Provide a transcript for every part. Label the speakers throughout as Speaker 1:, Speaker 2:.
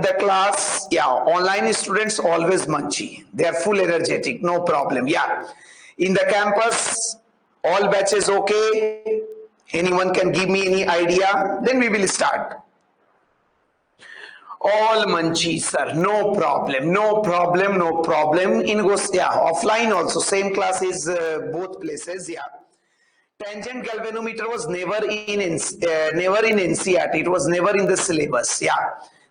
Speaker 1: the class? Yeah, online students always munchy. They are full energetic, no problem. Yeah. In the campus, all batches okay. Anyone can give me any idea? Then we will start. All munchy, sir. No problem. No problem. No problem. In goes, yeah, offline also. Same class is both places. Yeah. Tangent galvanometer was never in NCERT. It was never in the syllabus. Yeah.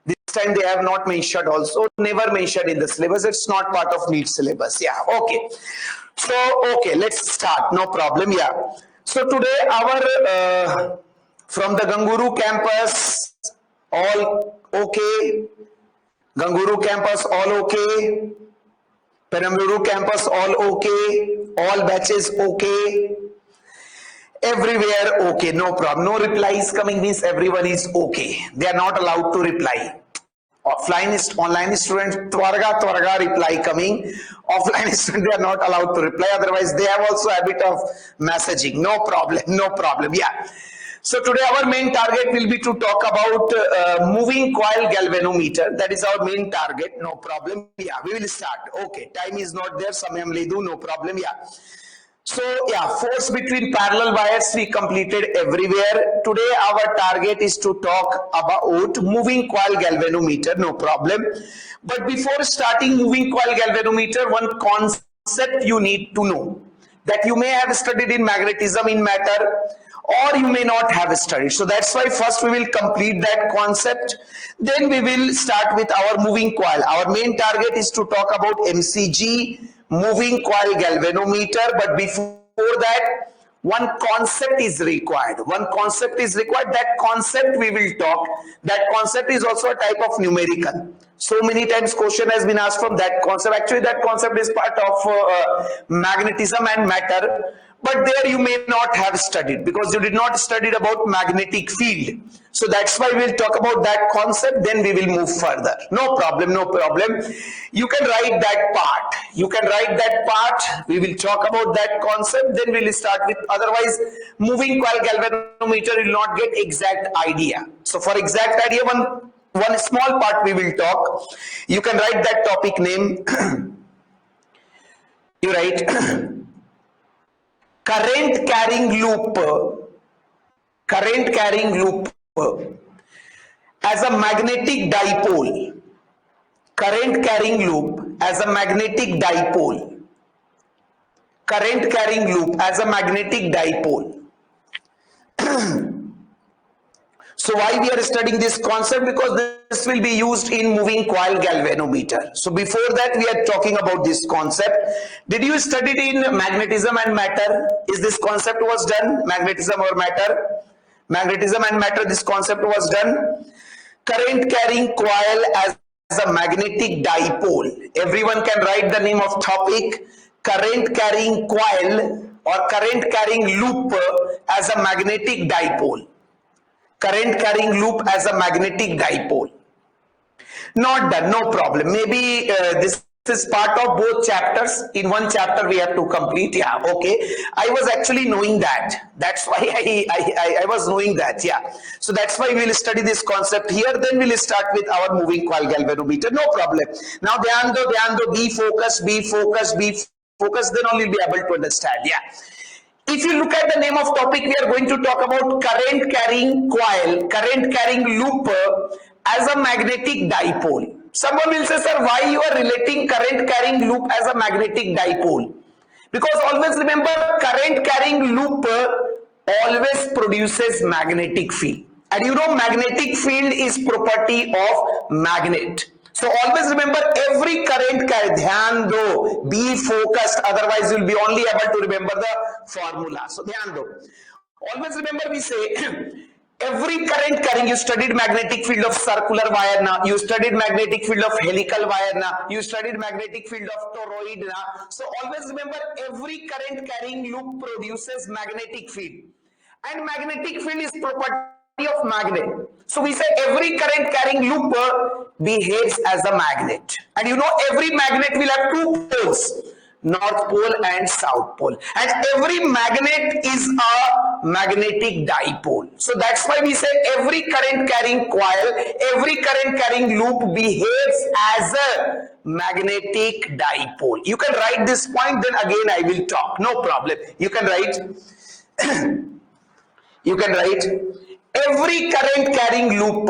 Speaker 1: This time they have not mentioned also. Never mentioned in the syllabus. It's not part of NEET syllabus. Yeah. Okay. So okay, let's start. No problem. Yeah. So today our from the Ganguru campus, all okay. Ganguru campus all okay. Perambaluru campus all okay. All batches okay. Everywhere okay, no problem. No replies coming means everyone is okay. They are not allowed to reply. Online students, twarga reply coming. Offline students, they are not allowed to reply. Otherwise, they have also a bit of messaging. No problem, no problem. Yeah. So today our main target will be to talk about moving coil galvanometer. That is our main target. No problem. Yeah, we will start. Okay, time is not there. Samayam ledu. No problem. Yeah. So yeah, force between parallel wires we completed everywhere. Today our target is to talk about moving coil galvanometer, no problem. But before starting moving coil galvanometer, one concept you need to know that you may have studied in magnetism in matter or you may not have studied. So that's why first we will complete that concept. Then we will start with our moving coil. Our main target is to talk about MCG, moving coil galvanometer, but before that one concept is required. One concept is required. That concept we will talk. That concept is also a type of numerical. So many times question has been asked from that concept. Actually that concept is part of magnetism and matter, but there you may not have studied because you did not study about magnetic field. So that's why we'll talk about that concept, then we will move further. No problem, no problem. You can write that part. You can write that part. We will talk about that concept, then we'll start with, otherwise moving coil galvanometer will not get exact idea. So for exact idea, one small part we will talk. You can write that topic name. You write current carrying loop as a magnetic dipole. Current carrying loop as a magnetic dipole. Current carrying loop as a magnetic dipole. So why we are studying this concept? Because this will be used in moving coil galvanometer. So before that we are talking about this concept. Did you study it in magnetism and matter? Is this concept was done? Magnetism or matter? Magnetism and matter, this concept was done. Current carrying coil as a magnetic dipole. Everyone can write the name of topic. Current carrying coil or current carrying loop as a magnetic dipole. Current carrying loop as a magnetic dipole. Not done, no problem. Maybe this is part of both chapters. In one chapter we have to complete. Yeah, okay. I was actually knowing that. That's why I was knowing that. Yeah. So that's why we'll study this concept here. Then we'll start with our moving coil galvanometer. No problem. Now, dhyan do, be focused, be focused, be focused. Then only you'll be able to understand. Yeah. If you look at the name of topic, we are going to talk about current carrying coil, current carrying loop as a magnetic dipole. Someone will say, sir, why you are relating current carrying loop as a magnetic dipole? Because always remember, current carrying loop always produces magnetic field. And you know magnetic field is property of magnet. So always remember every current carry, dhyan do, be focused, otherwise you will be only able to remember the formula. So dhyan do. Always remember we say every current carrying, you studied magnetic field of circular wire na, you studied magnetic field of helical wire na, you studied magnetic field of toroid na. So always remember every current carrying loop produces magnetic field. And magnetic field is property of magnet. So we say every current carrying loop behaves as a magnet. And you know every magnet will have two poles. North pole and south pole. And every magnet is a magnetic dipole. So that's why we say every current carrying coil, every current carrying loop behaves as a magnetic dipole. You can write this point, then again I will talk. No problem. You can write. You can write every current carrying loop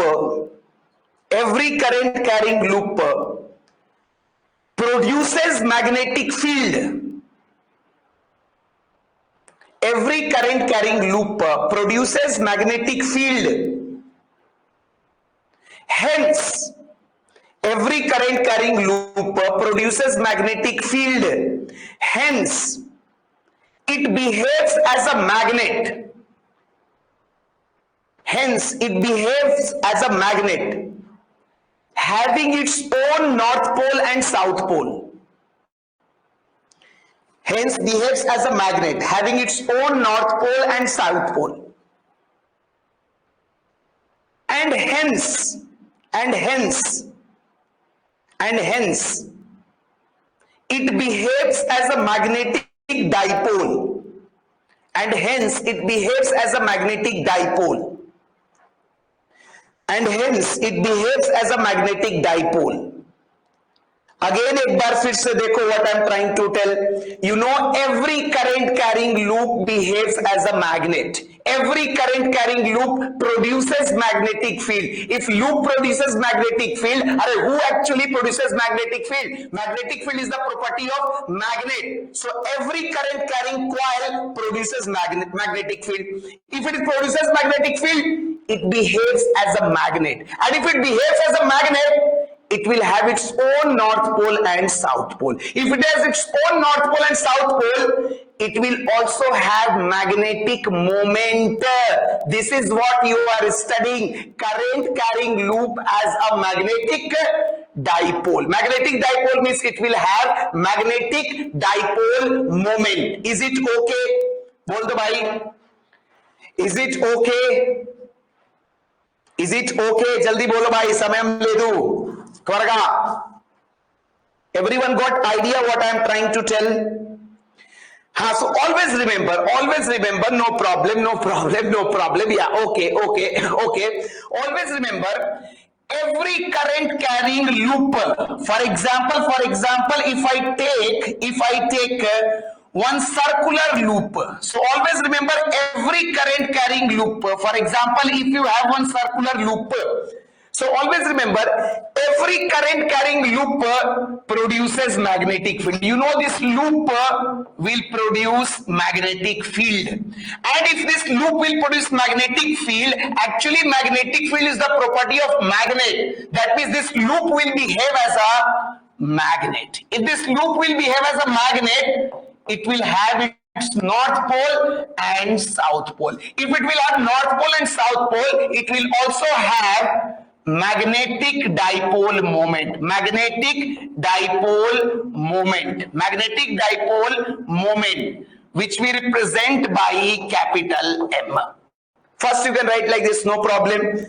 Speaker 1: produces magnetic field. Every current carrying loop produces magnetic field. Hence, every current carrying loop produces magnetic field. Hence, it behaves as a magnet. Hence, it behaves as a magnet, having its own north pole and south pole. Hence, behaves as a magnet, having its own north pole and south pole. And hence, it behaves as a magnetic dipole. And hence, it behaves as a magnetic dipole. And hence it behaves as a magnetic dipole. Again एक बार फिर से देखो what I am trying to tell. You know every current carrying loop behaves as a magnet. Every current carrying loop produces magnetic field. If loop produces magnetic field, who actually produces magnetic field? Magnetic field is the property of magnet. So every current carrying coil produces magnetic field. If it produces magnetic field, it behaves as a magnet. And if it behaves as a magnet, it will have its own north pole and south pole. If it has its own north pole and south pole, it will also have magnetic moment. This is what you are studying. Current carrying loop as a magnetic dipole. Magnetic dipole means it will have magnetic dipole moment. Is it okay? बोल दो भाई. Is it okay? Is it okay? जल्दी बोलो भाई, समय हम ले दूं. Everyone got idea what I am trying to tell? So always remember, no problem. Yeah, okay. Always remember, every current carrying loop. For example, if I take one circular loop. So always remember every current carrying loop. For example, if you have one circular loop. So always remember, every current carrying loop produces magnetic field. You know this loop will produce magnetic field. And if this loop will produce magnetic field, actually magnetic field is the property of magnet. That means this loop will behave as a magnet. If this loop will behave as a magnet, it will have its north pole and south pole. If it will have north pole and south pole, it will also have magnetic dipole moment. Magnetic dipole moment, which we represent by capital M. First you can write like this, no problem.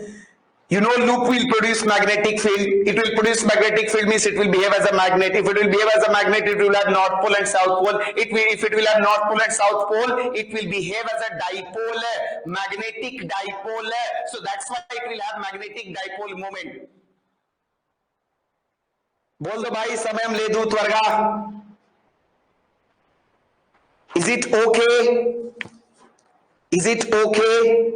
Speaker 1: You know loop will produce magnetic field. It will produce magnetic field means it will behave as a magnet. If it will behave as a magnet, it will have north pole and south pole. If it will have north pole and south pole, it will behave as a dipole, magnetic dipole. So that's why it will have magnetic dipole moment. बोल दो भाई, समय हम ले दूं त्वरगा. Is it okay? Is it okay?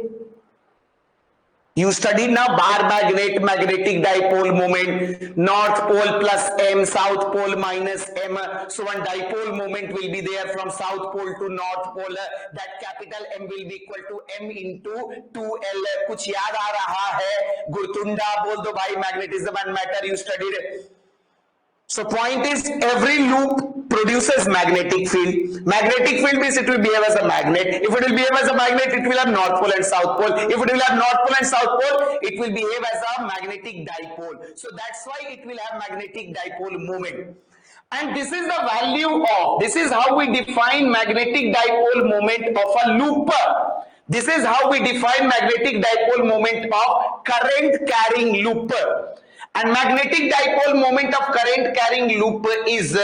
Speaker 1: You studied now bar magnet, magnetic dipole moment, north pole plus M, south pole minus M. So one dipole moment will be there from south pole to north pole. That capital M will be equal to M into 2L. कुछ याद आ रहा है? गुरतुंडा बोल दो भाई, magnetism and matter you studied. So point is, every loop produces magnetic field. Magnetic field means it will behave as a magnet. If it will behave as a magnet, it will have north pole and south pole. If it will have north pole and south pole, it will behave as a magnetic dipole. So that's why it will have magnetic dipole moment. And this is the value of, this is how we define magnetic dipole moment of a loop. This is how we define magnetic dipole moment of current carrying loop. And magnetic dipole moment of current carrying loop is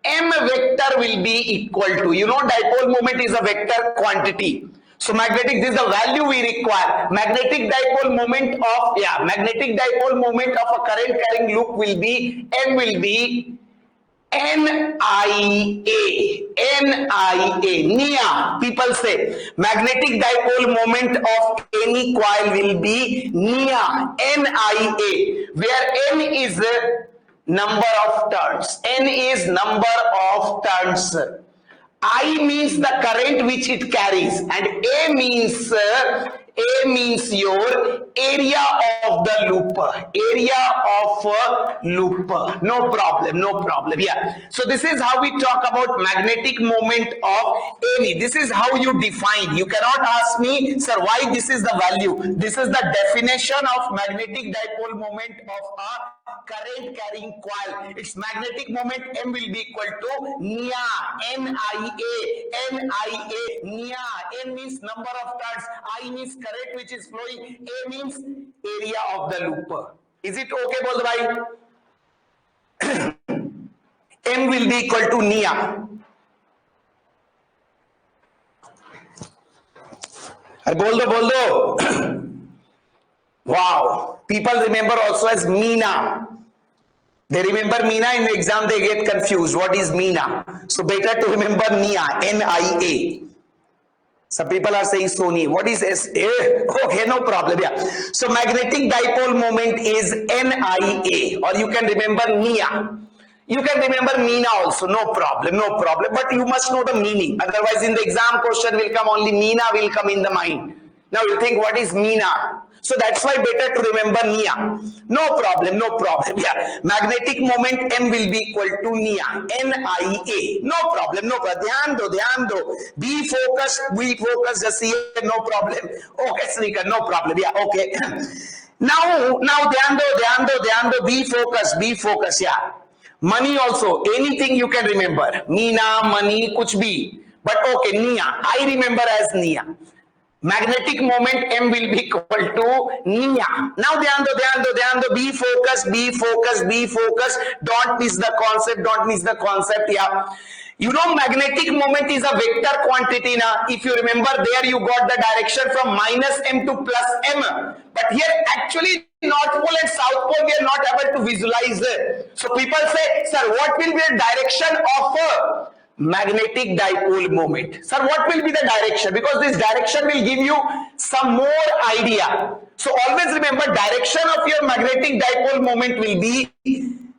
Speaker 1: M vector will be equal to, you know, dipole moment is a vector quantity. So magnetic, this is the value we require. Magnetic dipole moment of, magnetic dipole moment of a current carrying loop will be, M will be NIA. People say magnetic dipole moment of any coil will be NIA, where N is number of turns. N is number of turns. I means the current which it carries, and A means your area of the loop. No problem. Yeah. So this is how we talk about magnetic moment of any. This is how you define. You cannot ask me, sir, why this is the value. This is the definition of magnetic dipole moment of a current carrying coil. Its magnetic moment M will be equal to NIA, NIA. N means number of turns, I means current which is flowing, A means area of the loop. Is it okay, बोल दो भाई? M will be equal to NIA. बोल दो. Wow. People remember also as Meena. They remember Meena in the exam, they get confused. What is Meena? So better to remember NIA, NIA. Some people are saying Sony. What is SA? Okay, no problem. Yeah. So magnetic dipole moment is NIA, or you can remember NIA. You can remember Meena also, no problem. But you must know the meaning. Otherwise, in the exam question will come only Meena will come in the mind. Now you think, what is Meena? So that's why better to remember NIA. No problem. Yeah. Magnetic moment M will be equal to NIA. NIA. No problem. ध्यान दो. Be focused. Just see it. No problem. Okay, Srikar. No problem. Yeah. Okay. Now ध्यान दो. Be focused. Yeah. Money also. Anything you can remember. Meena, money, kuch bhi. But okay, NIA. I remember as NIA. Magnetic moment M will be equal to NIA. Now ध्यान दो. Be focused. Don't miss the concept. Yeah. You know, magnetic moment is a vector quantity. Now, if you remember, there you got the direction from minus M to plus M. But here, actually, North Pole and South Pole, we are not able to visualize it. So people say, sir, what will be the direction of magnetic dipole moment? Sir, what will be the direction? Because this direction will give you some more idea. So always remember, direction of your magnetic dipole moment will be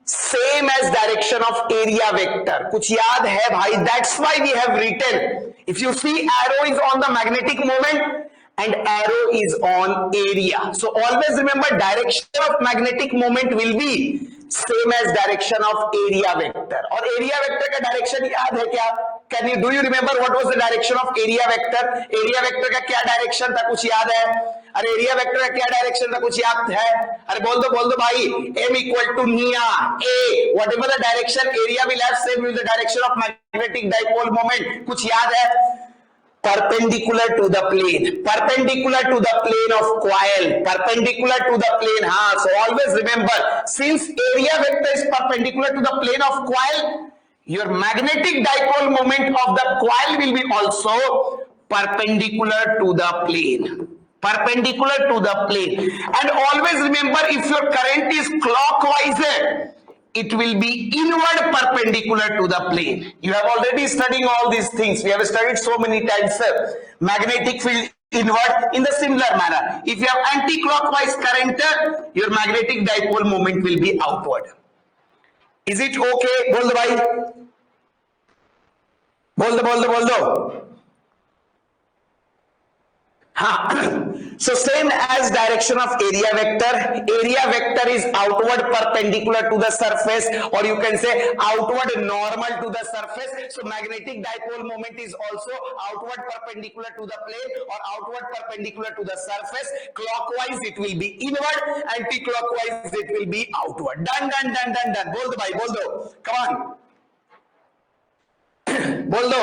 Speaker 1: same as direction of area vector. कुछ याद है भाई? That's why we have written. If you see, arrow is on the magnetic moment and arrow is on area. So always remember, direction of magnetic moment will be same as direction of area vector. और area vector का direction याद है क्या? Do you remember what was the direction of area vector? Area vector का क्या direction था? कुछ याद है? अरे area vector का क्या direction था? कुछ याद है? अरे बोल दो भाई. M equal to NIA. A. Whatever the direction, area will have same with the direction of magnetic dipole moment. कुछ याद है? Perpendicular to the plane of coil, perpendicular to the plane. So always remember, since area vector is perpendicular to the plane of coil, your magnetic dipole moment of the coil will be also perpendicular to the plane. And always remember, if your current is clockwise, it will be inward perpendicular to the plane. You have already studied all these things. We have studied so many times, sir. Magnetic field inward in the similar manner. If you have anti-clockwise current, your magnetic dipole moment will be outward. Is it okay? बोल दो भाई. बोल दो. So same as direction of area vector is outward perpendicular to the surface, or you can say outward normal to the surface. So magnetic dipole moment is also outward perpendicular to the plane or outward perpendicular to the surface. Clockwise it will be inward, anti-clockwise it will be outward. Done. बोल दो भाई, बोल दो. Come on. बोल दो.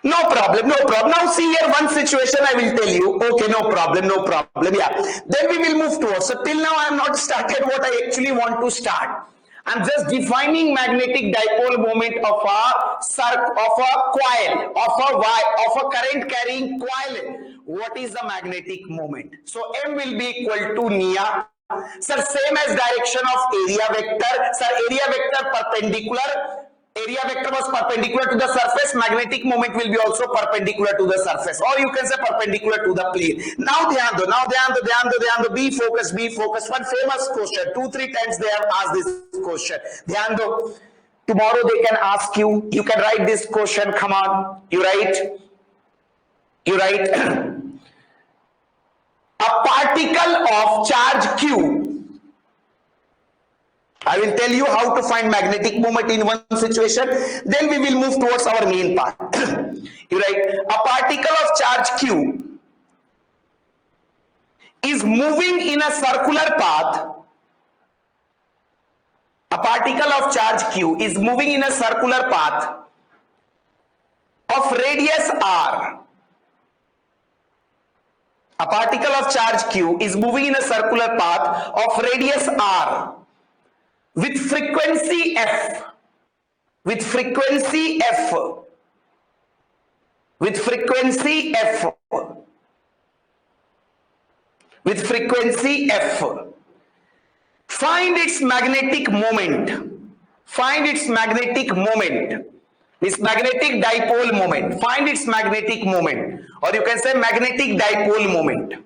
Speaker 1: No problem, no problem. Now see here one situation I will tell you. Okay, no problem, no problem. Yeah. Then we will move towards. So till now I have not started what I actually want to start. I'm just defining magnetic dipole moment of a coil, of a current carrying coil. What is the magnetic moment? So M will be equal to Nia. Sir, same as direction of area vector. Sir, area vector perpendicular. Area vector was perpendicular to the surface. Magnetic moment will be also perpendicular to the surface, or you can say perpendicular to the plane. Now dhyan do, be focused. One famous question, 2-3 times they have asked this question. Dhyan do. Tomorrow they can ask you. You can write this question. Come on, you write. A particle of charge Q. I will tell you how to find magnetic moment in one situation. Then we will move towards our main part. You write, a particle of charge Q is moving in a circular path. A particle of charge Q is moving in a circular path of radius r. A particle of charge Q is moving in a circular path of radius r with frequency f. With frequency f. With frequency f. With frequency f. Find its magnetic moment. Find its magnetic moment. This magnetic dipole moment. Find its magnetic moment. Or you can say magnetic dipole moment.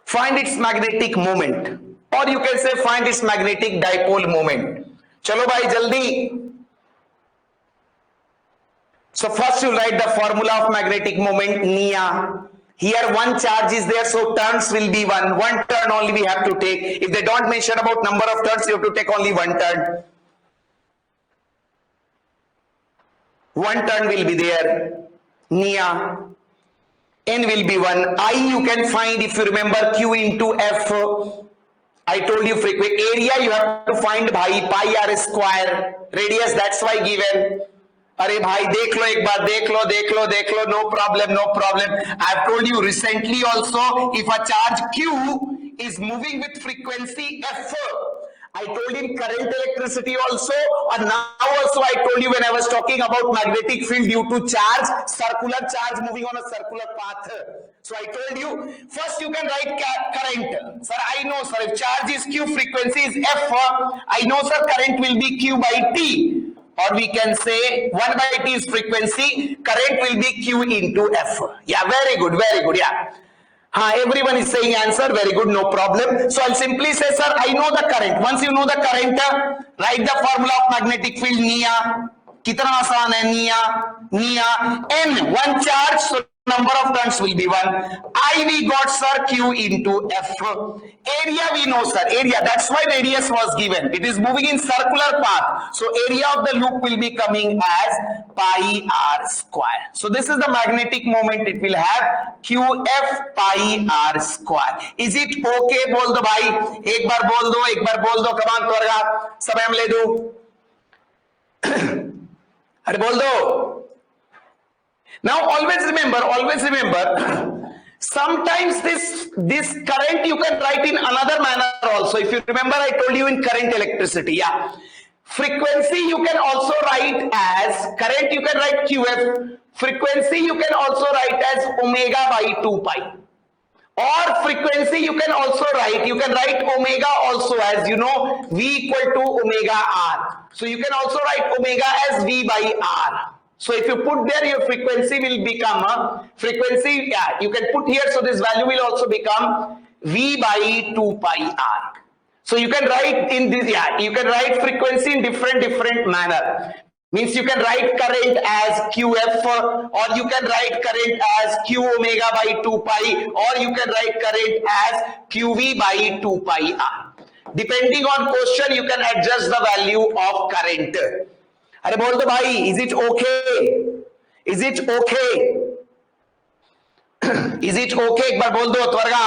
Speaker 1: Find its magnetic moment. Or you can say find its magnetic dipole moment. Chalo bhai jaldi. So first you write the formula of magnetic moment, Nia. Here one charge is there, so turns will be one. One turn only we have to take. If they don't mention about number of turns, you have to take only one turn. One turn will be there. Nia. N will be 1. I you can find if you remember Q into F. I told you frequency. Area you have to find bhai pi r square. Radius that's why given. अरे भाई देख लो एक बार देख लो no problem. I have told you recently also if a charge Q is moving with frequency F. I told him current electricity also, and now also I told you when I was talking about magnetic field due to charge, circular charge moving on a circular path. So I told you, first you can write current. Sir, I know sir, if charge is Q, frequency is F, I know sir, current will be Q by T. Or we can say 1 by T is frequency, current will be Q into F. Yeah, very good, yeah. Everyone is saying answer, very good, no problem. So I'll simply say, sir, I know the current. Once you know the current, write the formula of magnetic field, Nia. Kitna आसान है, Nia. N, one charge, so number of turns will be 1. I we got sir Q into F. Area we know sir, area, that's why radius was given. It is moving in circular path. So area of the loop will be coming as pi r square. So this is the magnetic moment it will have, QF pi r square. Is it okay? बोल दो भाई, एक बार बोल दो, come on त्वरगा, समय हम ले दो. अरे बोल दो. Now always remember, sometimes this current you can write in another manner also. If you remember, I told you in current electricity, yeah. Frequency you can also write as, current you can write QF, frequency you can also write as omega by 2 pi. Or frequency you can also write, omega also as, you know, V equal to omega R. So you can also write omega as V by R. So if you put there, your frequency will become frequency, yeah, you can put here, so this value will also become V by 2 pi R. So you can write in this, yeah, you can write frequency in different manner. Means you can write current as QF, or you can write current as Q omega by 2 pi, or you can write current as QV by 2 pi R. Depending on question, you can adjust the value of current. अरे बोल दो भाई, is it okay? Is it okay? Is it okay? एक बार बोल दो त्वरगा.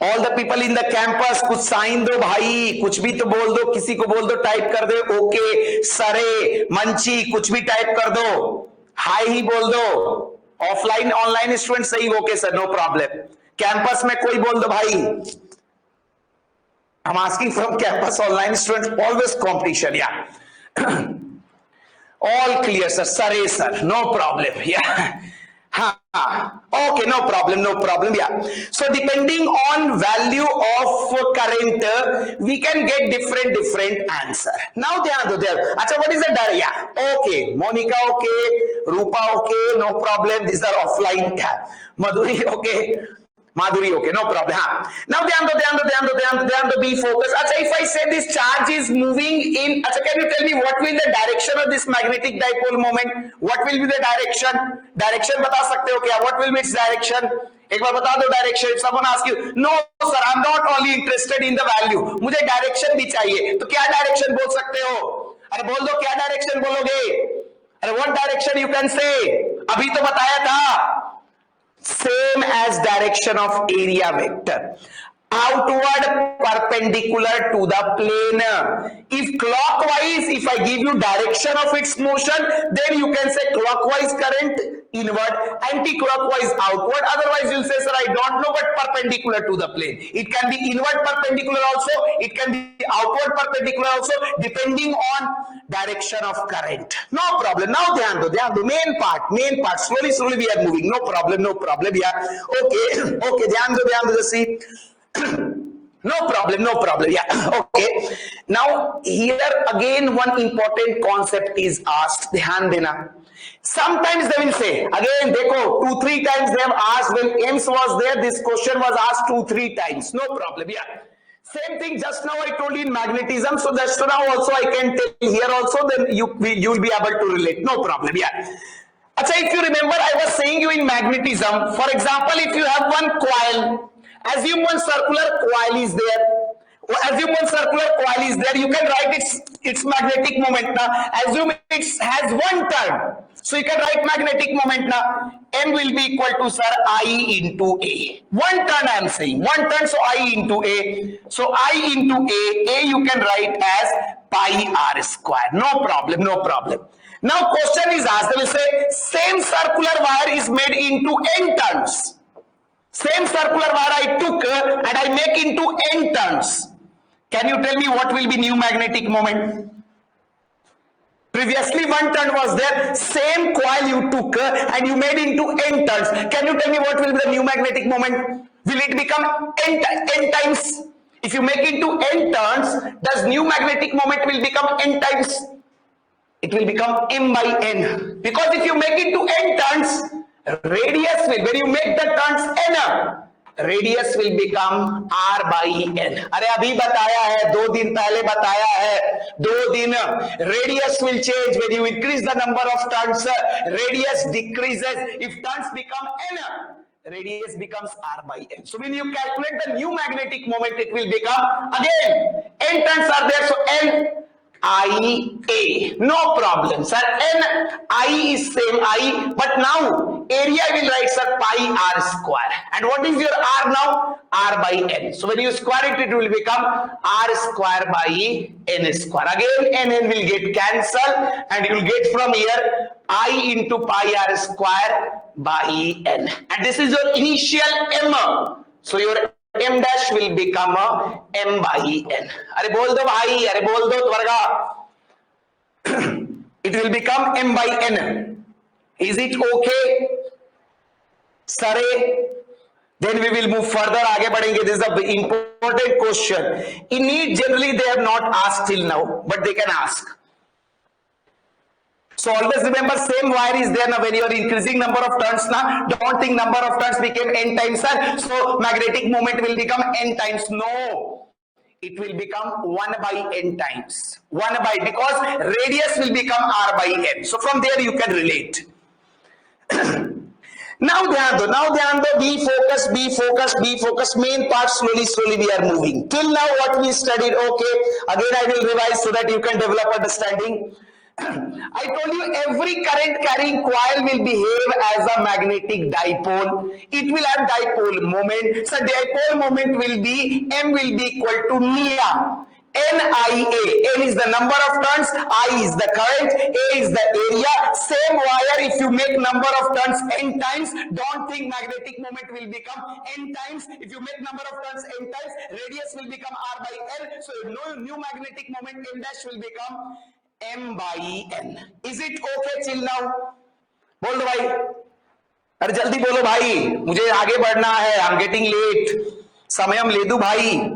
Speaker 1: All the people in the campus, कुछ साइन दो भाई, कुछ भी तो बोल दो, किसी को बोल दो टाइप कर दे, ओके सरे मंची कुछ भी टाइप कर दो, हाई ही बोल दो। ऑफलाइन ऑनलाइन स्टूडेंट सही, okay sir no problem. Campus में कोई बोल दो भाई, I'm asking from campus online students, always competition, yeah. All clear, sir. Sorry, sir. No problem. Yeah. Okay, no problem. Yeah. So depending on value of current, we can get different answer. Now there. Acha, what is the data? Yeah. Okay. Monica, okay. Rupa, okay. No problem. These are offline. Yeah. Madhuri, okay. Madhuri, okay, no problem. Now, be focused. Achha, if I say this charge is moving in, achha, can you tell me what will the direction of this magnetic dipole moment? What will be the direction? Direction बता सकते हो क्या? What will be its direction? एक बार बता दो direction. If someone asks you, no sir, I'm not only interested in the value. मुझे direction भी चाहिए. तो क्या direction बोल सकते हो? अरे बोल दो क्या direction बोलोगे? अरे what direction you can say? अभी तो बताया था. Same as direction of area vector, outward perpendicular to the plane. If clockwise, if I give you direction of its motion, then you can say clockwise current inward, anti-clockwise outward. Otherwise you'll say, sir, I don't know, but perpendicular to the plane. It can be inward perpendicular also, it can be outward perpendicular also, depending on direction of current. No problem. Now ध्यान दो, main part, slowly we are moving. No problem, yeah. Okay, ध्यान दो, just see. No problem, yeah. Okay, now here again one important concept is asked, ध्यान देना. Sometimes they will say, again देखो 2-3 times they have asked, when AIMS was there this question was asked 2-3 times. No problem, yeah. Same thing just now I told you in magnetism, so just now also I can tell here also, then you will be able to relate. No problem, yeah. Achha, if you remember I was saying you in magnetism, for example, if you have one coil, assume one circular coil is there. You can write its magnetic moment now. Assume it has one turn, so you can write magnetic moment now. M will be equal to, sir, I into A. One turn I am saying, one turn, so I into A. So I into A you can write as pi r square. No problem. Now question is asked, they will say same circular wire is made into n turns. Same circular wire I took and I make into n turns. Can you tell me what will be new magnetic moment? Previously one turn was there, same coil you took and you made into n turns. Can you tell me what will be the new magnetic moment? Will it become n times? If you make into n turns, does new magnetic moment will become n times? It will become m by n. Because if you make into n turns, radius will, when you make the turns n, radius will become r by n. अरे अभी बताया है, 2 दिन पहले बताया है, 2 दिन. Radius will change when you increase the number of turns. Radius decreases. If turns become n, radius becomes r by n. So when you calculate the new magnetic moment, it will become, again, n turns are there, so n IA. No problem, sir. I is same I, but now area will write, sir, pi r square. And what is your r now? R by n. So when you square it, it will become r square by n square. Again, n will get cancelled, and you will get from here I into pi r square by n. And this is your initial m. So your m dash will become m by n. अरे बोल दो भाई, अरे बोल दो त्वरगा. It will become m by n. Is it okay? Sare. Then we will move further. आगे बढ़ेंगे. This is the important question. In NEET generally they have not asked till now, but they can ask. So always remember, same wire is there now. When you are increasing number of turns now, don't think number of turns became n times, sir. So magnetic moment will become n times. No, it will become 1 by n times. 1 by, because radius will become r by n. So from there you can relate. Now ध्यान दो, be focused. Main part, slowly we are moving. Till now what we studied, okay. Again I will revise so that you can develop understanding. I told you every current carrying coil will behave as a magnetic dipole. It will have dipole moment. So dipole moment will be M will be equal to Nia. NIA. N is the number of turns, I is the current, A is the area. Same wire, if you make number of turns n times, don't think magnetic moment will become n times. If you make number of turns n times, radius will become R by L. So no new magnetic moment n dash will become M by N. Is it okay till now? बोल दो भाई, अरे जल्दी बोलो भाई, मुझे आगे बढ़ना है. I'm getting late. समय ले दू भाई.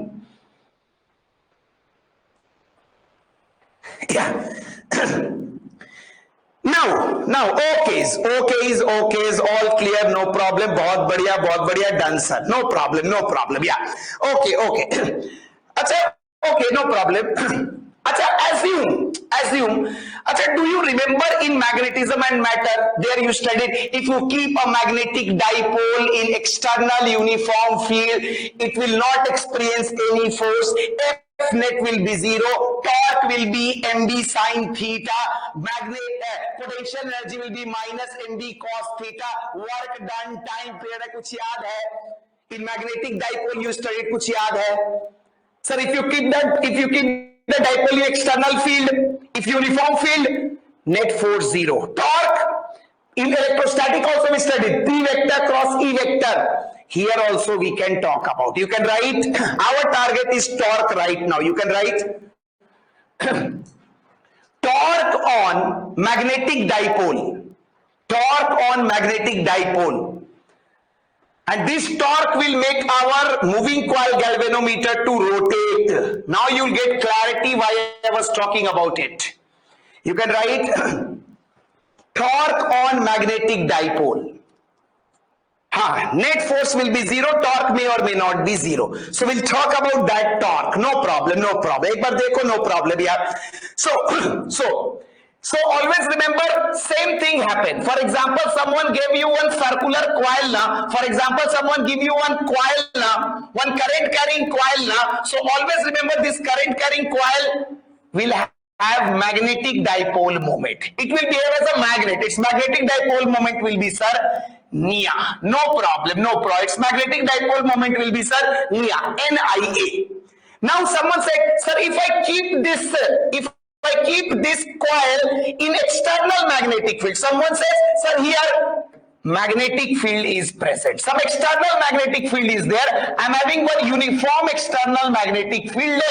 Speaker 1: Yeah. now okays, all clear, no problem. बहुत बढ़िया, done sir. No problem. Yeah. Okay. अच्छा, okay, no problem. अच्छा, assume. अच्छा, do you remember in magnetism and matter, there you studied, if you keep a magnetic dipole in external uniform field, it will not experience any force. F net will be zero, torque will be mb sin theta, potential energy will be minus mb cos theta, work done, time period. कुछ याद है? In magnetic dipole you studied, कुछ याद है? Sir, if you keep the dipole in external field, if uniform field, net force zero, torque in electrostatic also we studied, P vector cross E vector. Here also we can talk about. You can write, our target is torque right now. You can write torque on magnetic dipole. And this torque will make our moving coil galvanometer to rotate. Now you'll get clarity why I was talking about it. You can write torque on magnetic dipole. Net force will be zero, torque may or may not be zero. So we'll talk about that torque. No problem. एक बार देखो, no problem यार. So always remember, same thing happened. For example, someone gave you one circular coil now. For example, someone give you one coil now, one current carrying coil now. So always remember, this current carrying coil will have magnetic dipole moment. It will behave as a magnet. Its magnetic dipole moment will be, sir, Nia. No problem. Its magnetic dipole moment will be, sir, Nia. NIA. Now someone said, sir, if I keep this coil in external magnetic field. Someone says, sir, here magnetic field is present. Some external magnetic field is there. I'm having one uniform external magnetic field.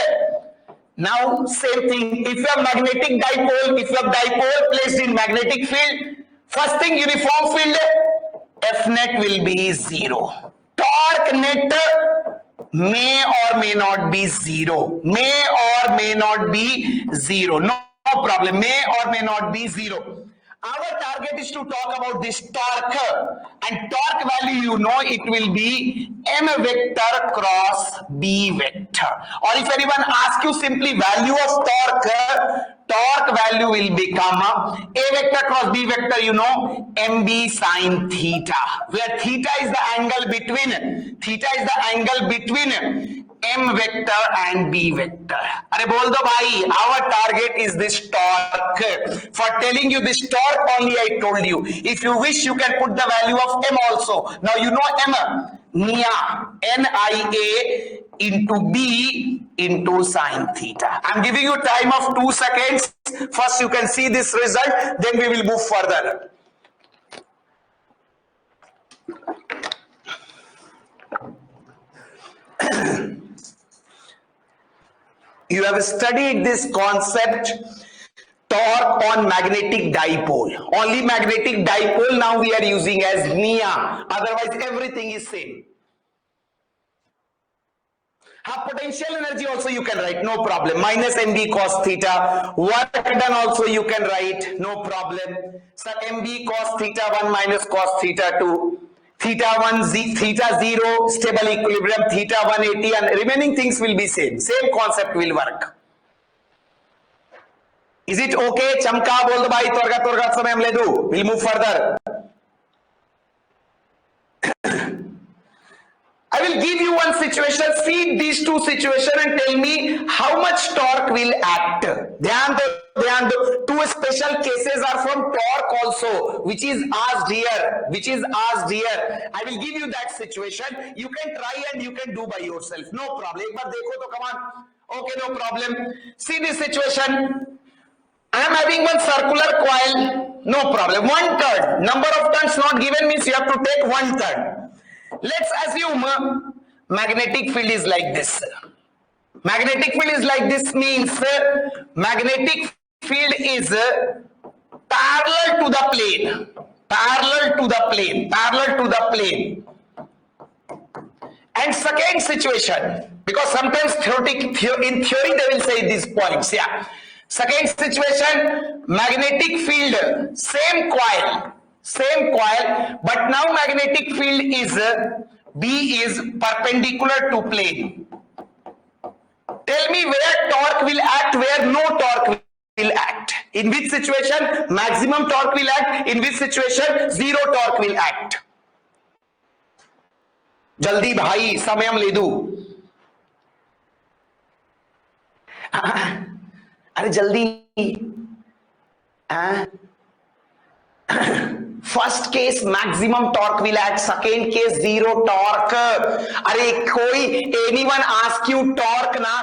Speaker 1: Now same thing. If you have magnetic dipole, if you have dipole placed in magnetic field, first thing, uniform field, F net will be zero. Torque net may or may not be zero. No problem. May or may not be zero. Our target is to talk about this torque, and torque value, you know, it will be M vector cross B vector. Or if anyone asks you simply value of torque value will become A vector cross B vector, you know, MB sin theta, where theta is the angle between M vector and B vector. अरे बोल दो भाई, our target is this torque. For telling you this torque only I told you. If you wish, you can put the value of M also. Now you know M, Nia, NIA into B into sin theta. I'm giving you time of 2 seconds. First you can see this result, then we will move further. You have studied this concept, torque on magnetic dipole. Only magnetic dipole now we are using as Nia. Otherwise everything is same. Potential energy also you can write, no problem. Minus MB cos theta. Work done also you can write, no problem. So MB cos theta 1 minus cos theta 2. Theta 1, theta 0, stable equilibrium, theta 180, and remaining things will be same. Same concept will work. Is it okay? Chamka bol do bhai, torga समय हम ले दो. We'll move further. I will will give you one situation, see these two situations and tell me how much torque will act. ध्यान दो, two special cases are from torque also, which is asked here. I will give you that situation. You can try and you can do by yourself. No problem. एक बार देखो तो, come on. Okay, no problem. See this situation. I am having one circular coil. No problem. 1/3. Number of turns not given means you have to take 1/3. Let's assume magnetic field is like this. Magnetic field is like this means magnetic field is parallel to the plane. And second situation, because sometimes in theory they will say these points. Yeah. Second situation, magnetic field, same coil, but now magnetic field is B is perpendicular to plane. Tell me where torque will act, where no torque will act. In which situation maximum torque will act, in which situation zero torque will act. जल्दी भाई, समय हम ले दूं. अरे जल्दी. First case maximum torque will act, second case zero torque. अरे कोई anyone ask you torque ना,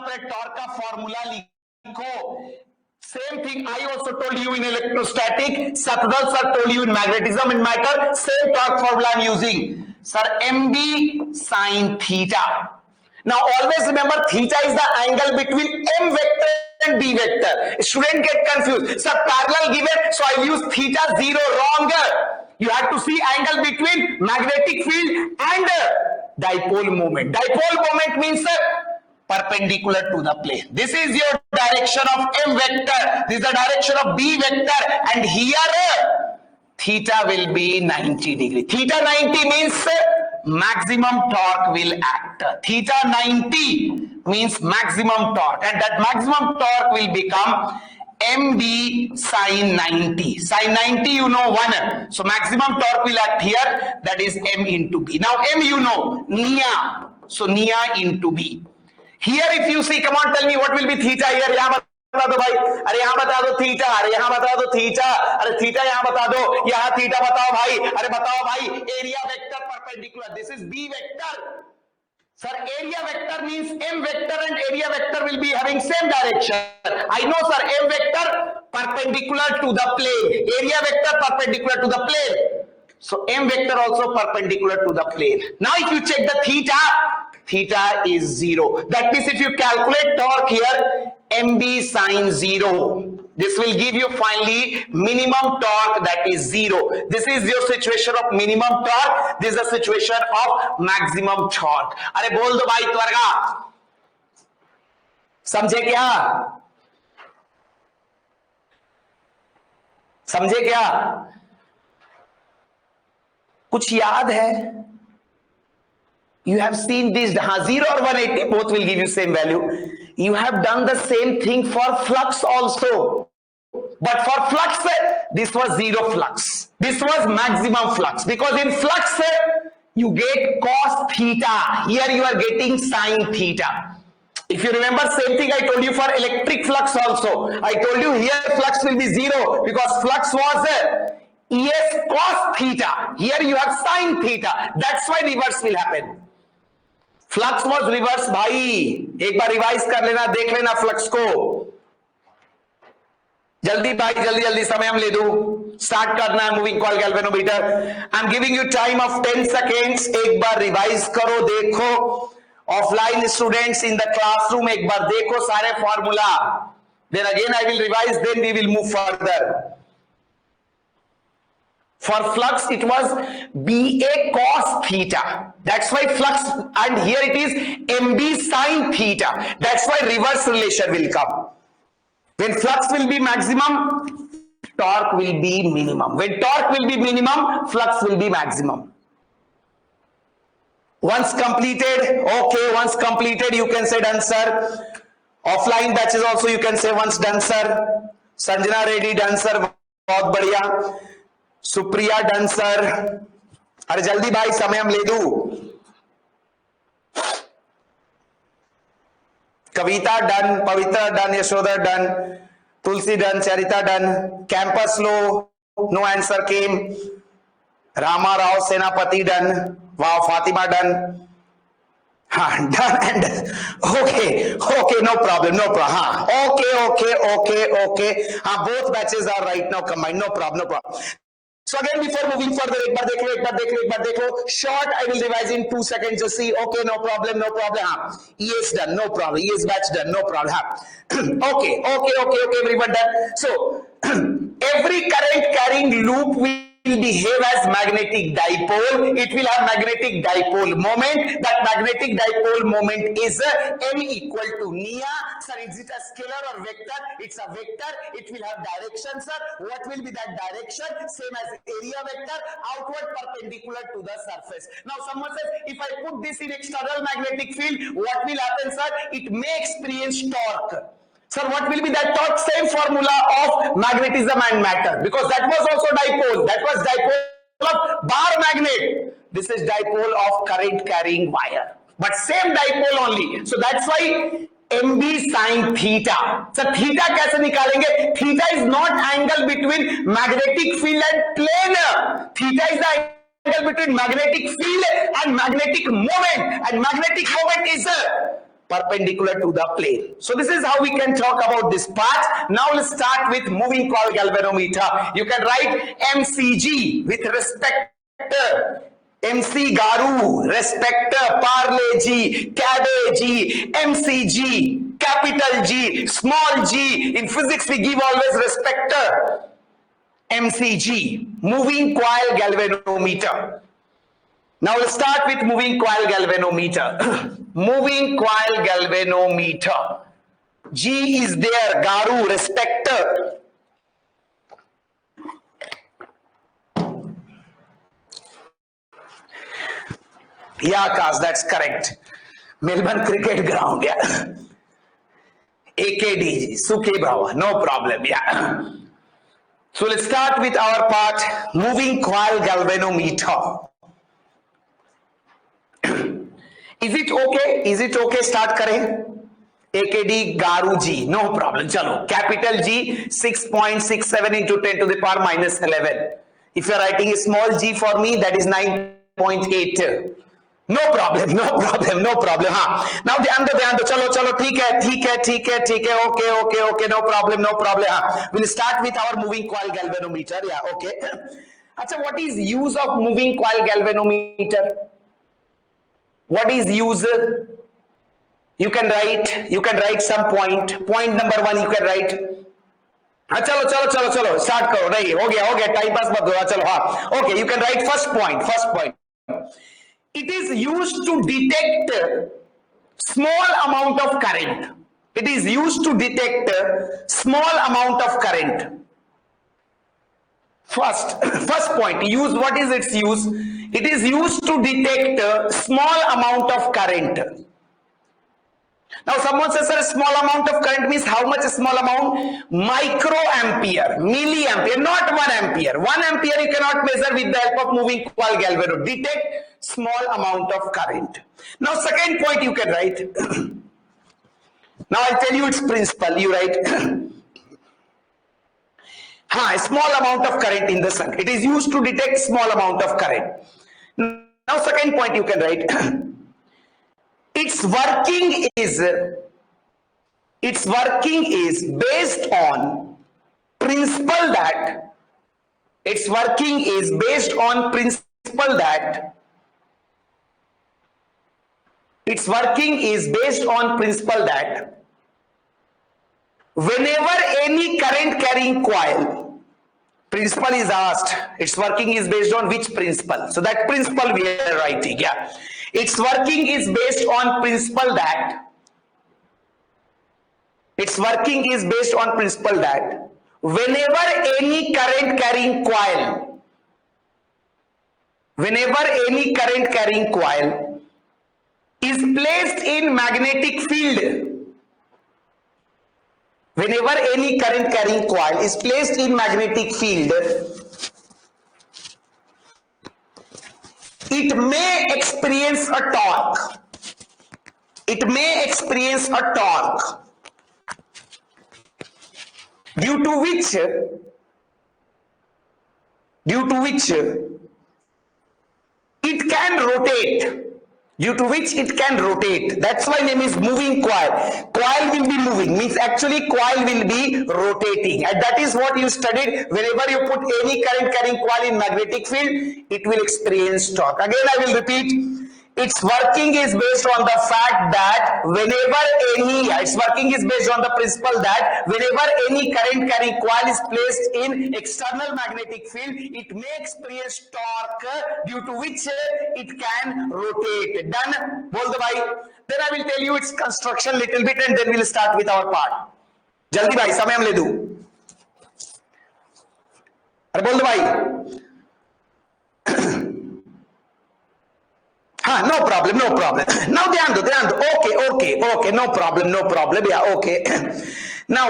Speaker 1: पर torque का formula लिखो. Same thing I also told you in electrostatic, Satdal sir told you in magnetism and matter, same torque formula I am using. Sir, MB sin theta. Now always remember theta is the angle between M vector and B vector. Student get confused. Sir, parallel given, so I use theta 0, wrong. You have to see angle between magnetic field and dipole moment. Dipole moment means perpendicular to the plane. This is your direction of M vector. This is the direction of B vector. And here theta will be 90 degree. Theta 90 means maximum torque will act. Theta 90 means maximum torque, and that maximum torque will become MB sin 90. Sin 90 you know 1. So maximum torque will act here, that is M into B. Now M you know, Nia. So Nia into B. Here if you see, come on tell me what will be theta here. यहाँ बता दो भाई. अरे यहाँ बता दो theta. अरे यहाँ बता दो थीटा. अरे थीटा यहाँ बता दो. यहाँ थीटा बताओ भाई. अरे बताओ भाई. Area vector perpendicular. This is B vector. Sir, area vector means M vector and area vector will be having same direction. I know sir, M vector perpendicular to the plane. Area vector perpendicular to the plane. So M vector also perpendicular to the plane. Now if you check the theta is 0. That means if you calculate torque here, MB sin 0. This will give you finally minimum torque, that is 0. This is your situation of minimum torque. This is the situation of maximum torque. अरे बोल दो भाई त्वरगा. समझे क्या? समझे क्या? कुछ याद है? You have seen this 0 or 180, both will give you same value. You have done the same thing for flux also. But for flux, this was zero flux. This was maximum flux. Because in flux, you get cos theta. Here you are getting sin theta. If you remember, same thing I told you for electric flux also. I told you here flux will be 0 because flux was ES cos theta. Here you have sin theta. That's why reverse will happen. Flux was reverse भाई. एक बार revise कर लेना, देख लेना flux को. जल्दी भाई, जल्दी समय हम ले दूं. स्टार्ट करना है moving coil galvanometer. I am giving you time of 10 seconds. एक बार रिवाइज करो, देखो. Offline students in the classroom एक बार देखो सारे formula. Then again I will revise, then we will move further. For flux, it was BA cos theta. That's why flux, and here it is MB sin theta. That's why reverse relation will come. When flux will be maximum, torque will be minimum. When torque will be minimum, flux will be maximum. Once completed, okay, once completed, you can say done, sir. Offline batches also you can say once done, sir. Sanjana Reddy done, sir. बहुत बढ़िया. Supriya done, sir. अरे जल्दी भाई, समय हम ले दू। Kavita done, Pavitra done, Yashodhar done, Tulsi done, Charita done, campus लो, no answer came, Rama Rao Senapati done, वाह फातिमा डन, हाँ done and okay okay no problem no problem, हाँ ओके ओके ओके ओके, हाँ both batches are right now combined, no problem no problem. So again, before moving further, एक बार देख लो, short I will revise in 2 seconds, just see, okay, no problem, हाँ, yes done, no problem, yes batch done, no problem, हाँ, okay, everyone done. So every current carrying loop will behave as magnetic dipole. It will have magnetic dipole moment. That magnetic dipole moment is m equal to nia. Sir, is it a scalar or vector? It's a vector. It will have direction, sir. What will be that direction? Same as area vector, outward perpendicular to the surface. Now someone says, if I put this in external magnetic field, what will happen, sir? It may experience torque. Sir, what will be that torque? Same formula of magnetism and matter, because that was also dipole. That was dipole of bar magnet. This is dipole of current carrying wire, but same dipole only. So that's why mb sin theta. So theta कैसे निकालेंगे? Theta is not angle between magnetic field and plane. Theta is the angle between magnetic field and magnetic moment, and magnetic moment is perpendicular to the plane. So this is how we can talk about this part. Now let's start with moving coil galvanometer. You can write mcg with respect MC Garu, respector, Parle G, Cabe G, MCG, capital G, small g. In physics we give always respector. MCG, moving coil galvanometer. Now let's start with moving coil galvanometer. Moving coil galvanometer. G is there, Garu, respector. Yeah, Kaz, that's correct. Melbourne Cricket Ground, yeah. AKD, Suke Bhava, no problem, yeah. So let's start with our part, moving coil galvanometer. Is it okay? Is it okay? Start करें. AKD Garu G, no problem. चलो, capital G 6.67 into 10 to the power minus 11. If you are writing a small g for me, that is 9.8. No problem, no problem, no problem. हाँ, now ध्यान दो, चलो, ठीक है, okay, no problem, हाँ. We'll start with our moving coil galvanometer, yeah, okay. अच्छा, what is use of moving coil galvanometer? What is use? You can write some point. Point number 1 you can write. चलो, start करो. नहीं, हो गया, time pass मत दो. चलो, हाँ. Okay, you can write first point. It is used to detect small amount of current. It is used to detect small amount of current. First point, use, what is its use? It is used to detect small amount of current. Now someone says, sir, small amount of current means how much small amount? Microampere, milliampere, not 1 ampere. 1 ampere you cannot measure with the help of moving coil galvanometer. Detect small amount of current. Now second point you can write. Now I'll tell you its principle. You write a small amount of current in the sun. It is used to detect small amount of current. Now second point you can write. Its working is based on principle that whenever any current carrying coil, principle is asked, its working is based on which principle? So that principle we are writing, yeah. Its working is based on principle that whenever any current carrying coil is placed in magnetic field, whenever any current carrying coil is placed in magnetic field, it may experience a torque. It may experience a torque due to which it can rotate. Due to which it can rotate. That's why name is moving coil. Coil will be moving, means actually coil will be rotating, and that is what you studied. Whenever you put any current carrying coil in magnetic field, it will experience torque. Again I will repeat, its working is based on the fact that its working is based on the principle that whenever any current carrying coil is placed in external magnetic field, it may experience torque due to which it can rotate. Done? Bol do bhai. Then I will tell you its construction little bit and then we will start with our part. Jaldi bhai, समय हम ले दूं. अरे बोल दो भाई. No problem. Now ध्यान दो. Okay, no problem. Yeah, okay. Now,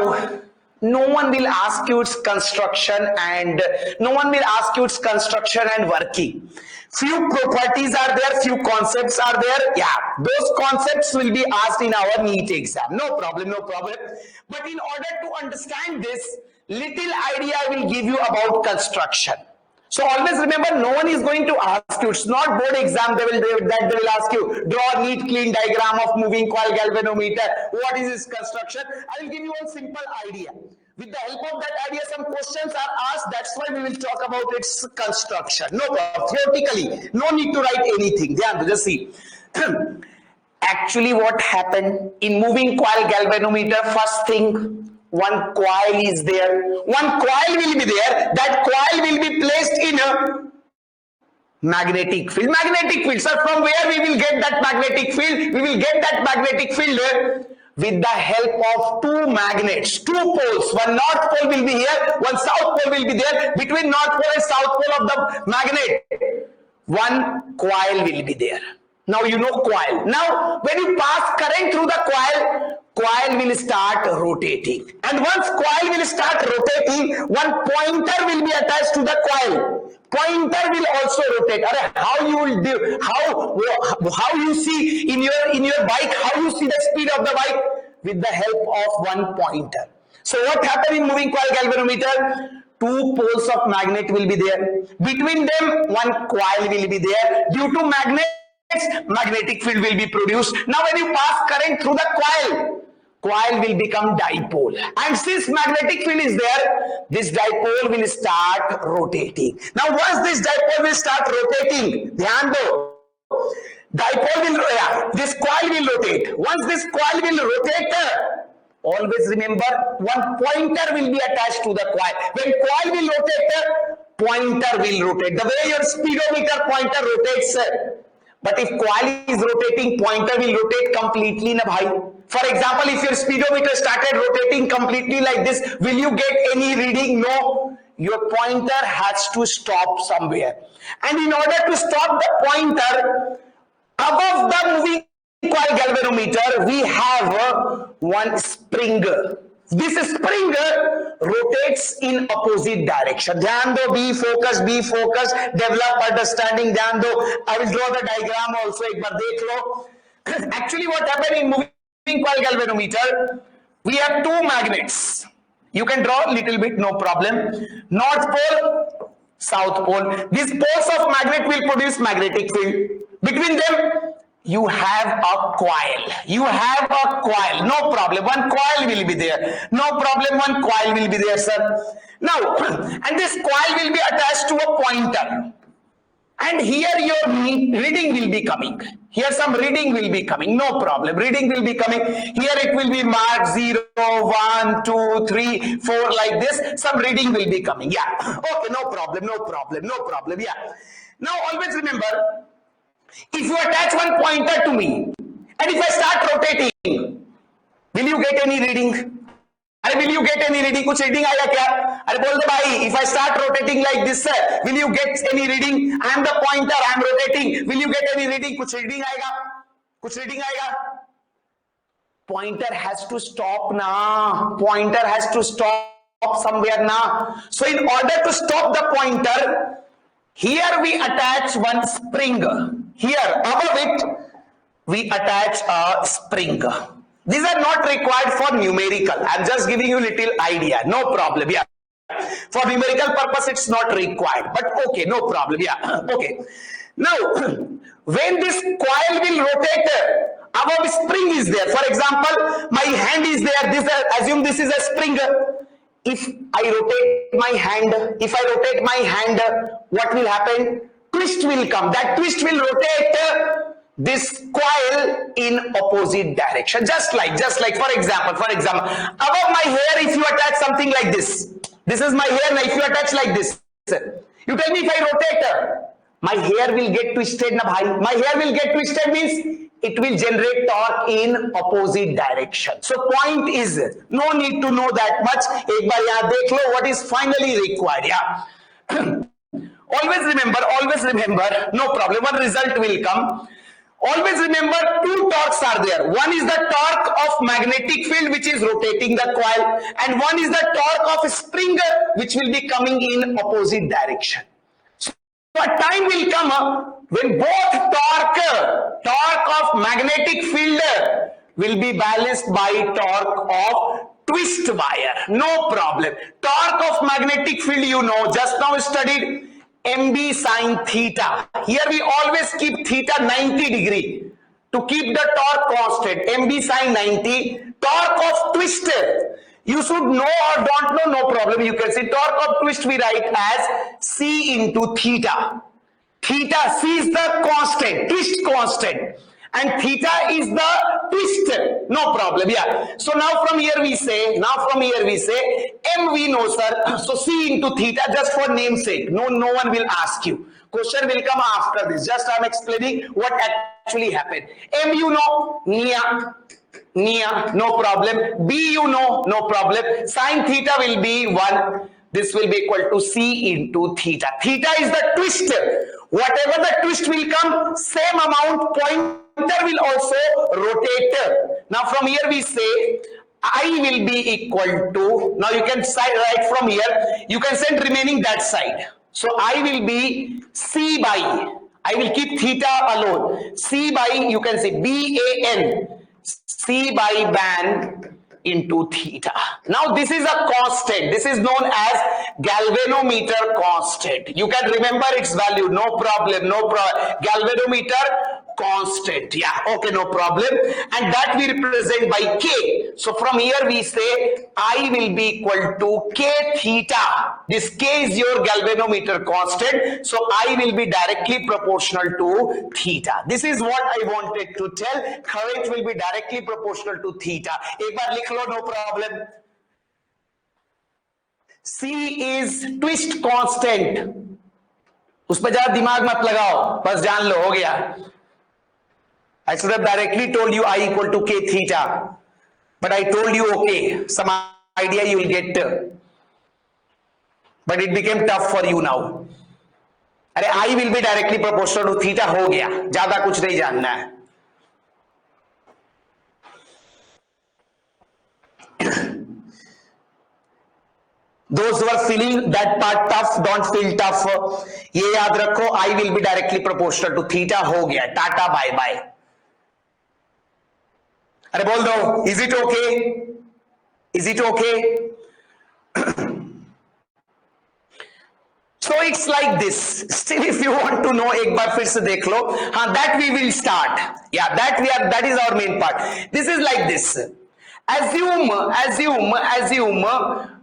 Speaker 1: no one will ask you its construction and working. Few properties are there, few concepts are there. Yeah, those concepts will be asked in our NEET exam. No problem. But in order to understand this, little idea I will give you about construction. So always remember, no one is going to ask you. It's not board exam. They will ask you, draw neat, clean diagram of moving coil galvanometer. What is its construction? I will give you a simple idea. With the help of that idea, some questions are asked. That's why we will talk about its construction. No problem. Theoretically, no need to write anything. Just see. Actually, what happened in moving coil galvanometer? First thing, one coil is there. One coil will be there. That coil will be placed in a magnetic field. Magnetic field. Sir, from where we will get that magnetic field? We will get that magnetic field with the help of two magnets, two poles. One north pole will be here, one south pole will be there. Between north pole and south pole of the magnet, one coil will be there. Now you know coil. Now when you pass current through the coil will start rotating. And once coil will start rotating, one pointer will be attached to the coil. Pointer will also rotate. How you will do? How you see in your bike? How you see the speed of the bike? With the help of one pointer. So what happened in moving coil galvanometer? Two poles of magnet will be there. Between them, one coil will be there. Due to magnetic field will be produced. Now when you pass current through the coil will become dipole. And since magnetic field is there, this dipole will start rotating. Now once this dipole will start rotating, ध्यान दो, this coil will rotate. Once this coil will rotate, always remember one pointer will be attached to the coil. When coil will rotate, pointer will rotate. The way your speedometer pointer rotates. But if coil is rotating, pointer will rotate completely, na bhai. For example, if your speedometer started rotating completely like this, will you get any reading? No. Your pointer has to stop somewhere. And in order to stop the pointer, above the moving coil galvanometer, we have one spring. This spring rotates in opposite direction. ध्यान दो, be focused, develop understanding. ध्यान दो, I will draw the diagram also. एक बार देख लो. Actually, what happened in moving coil galvanometer? We have two magnets. You can draw a little bit, no problem. North pole, south pole. These poles of magnet will produce magnetic field. Between them, you have a coil. No problem. One coil will be there. No problem. One coil will be there, sir. Now, and this coil will be attached to a pointer. And here your reading will be coming. Here some reading will be coming. No problem. Reading will be coming. Here it will be marked 0, 1, 2, 3, 4 like this. Some reading will be coming. Yeah. Okay. No problem. Yeah. Now always remember, if you attach one pointer to me, and if I start rotating, will you get any reading? Will you get any reading? कुछ reading आएगा क्या? अरे बोल दे भाई, if I start rotating like this, will you get any reading? I am the pointer, I am rotating. Will you get any reading? कुछ reading आएगा? Pointer has to stop na. Pointer has to stop somewhere na. So in order to stop the pointer, Here we attach one spring. Here above it we attach a spring. These are not required for numerical. I'm just giving you little idea. No problem. Yeah. For numerical purpose, it's not required. But okay, no problem. Yeah. Okay. Now, when this coil will rotate, above spring is there. For example, my hand is there. Assume this is a spring. If I rotate my hand, what will happen? Twist will come. That twist will rotate this coil in opposite direction. Just like for example, above my hair, if you attach something like this is my hair. Now, if you attach like this, you tell me if I rotate, my hair will get twisted. Na bhai, my hair will get twisted means it will generate torque in opposite direction. So point is, no need to know that much. Ek baar yahan dekh lo what is finally required. Yeah. Always remember, no problem, one result will come. Always remember, two torques are there. One is the torque of magnetic field which is rotating the coil, and one is the torque of spring which will be coming in opposite direction. So a time will come when both torque of magnetic field will be balanced by torque of twist wire. No problem. Torque of magnetic field, you know, just now studied MB sine theta. Here we always keep theta 90 degree to keep the torque constant. MB sine 90. Torque of twist, you should know or don't know, no problem. You can say torque of twist we write as C into theta. Theta, C is the constant, twist constant, and theta is the twist. No problem. Yeah. So now from here we say M we know, sir. So C into theta, just for namesake. No one will ask you. Question will come after this. Just I'm explaining what actually happened. M you know, Nia, no problem. B you know, no problem. Sine theta will be 1. This will be equal to C into theta. Theta is the twist. Whatever the twist will come, same amount pointer will also rotate. Now from here we say I will be equal to, now you can write from here, you can send remaining that side. So I will be C by, I will keep theta alone. C by, you can say BAN, C by ban into theta. Now this is a constant. This is known as galvanometer constant. You can remember its value. No problem. Galvanometer constant. Yeah. Okay. No problem. And that we represent by K. So from here we say I will be equal to K theta. This K is your galvanometer constant. So I will be directly proportional to theta. This is what I wanted to tell. Current will be directly proportional to theta. एक बार लिख लो, no problem. C is twist constant. उस पर ज्यादा दिमाग मत लगाओ, बस जान लो, हो गया. I should have directly told you I equal to K theta, but I told you okay, some idea you will get, but it became tough for you now. अरे I will be directly proportional to theta, हो गया, ज्यादा कुछ नहीं जानना है. Those who are feeling that part tough, don't feel tough. ये याद रखो, I will be directly proportional to theta, हो गया, टाटा बाय बाय. अरे बोल दो, is it okay? Is it okay? So it's like this. Still, if you want to know, एक बार फिर से देख लो. हाँ, that we will start. Yeah, that is our main part. This is like this. Assume,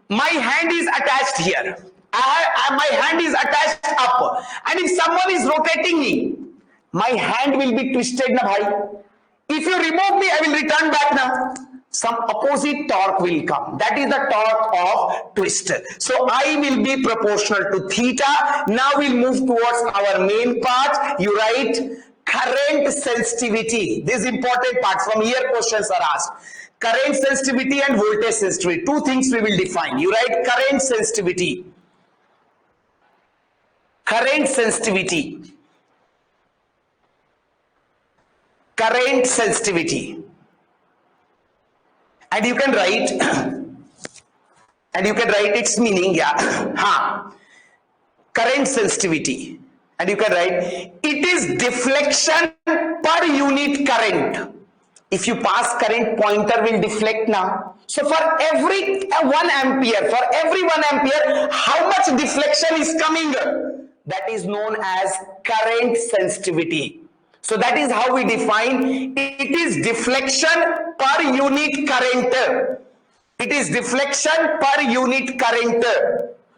Speaker 1: my hand is attached here. My hand is attached up, and if someone is rotating me, my hand will be twisted, na bhai. If you remove me, I will return back now. Some opposite torque will come. That is the torque of twist. So I will be proportional to theta. Now we'll move towards our main part. You write current sensitivity. This is important part. From here questions are asked. Current sensitivity and voltage sensitivity. Two things we will define. You write current sensitivity. Current sensitivity. Current sensitivity. And you can write its meaning. Yeah. Current sensitivity. And you can write, it is deflection per unit current. If you pass current, pointer will deflect now. So for every 1 ampere, how much deflection is coming? That is known as current sensitivity. So that is how we define, it is deflection per unit current. It is deflection per unit current.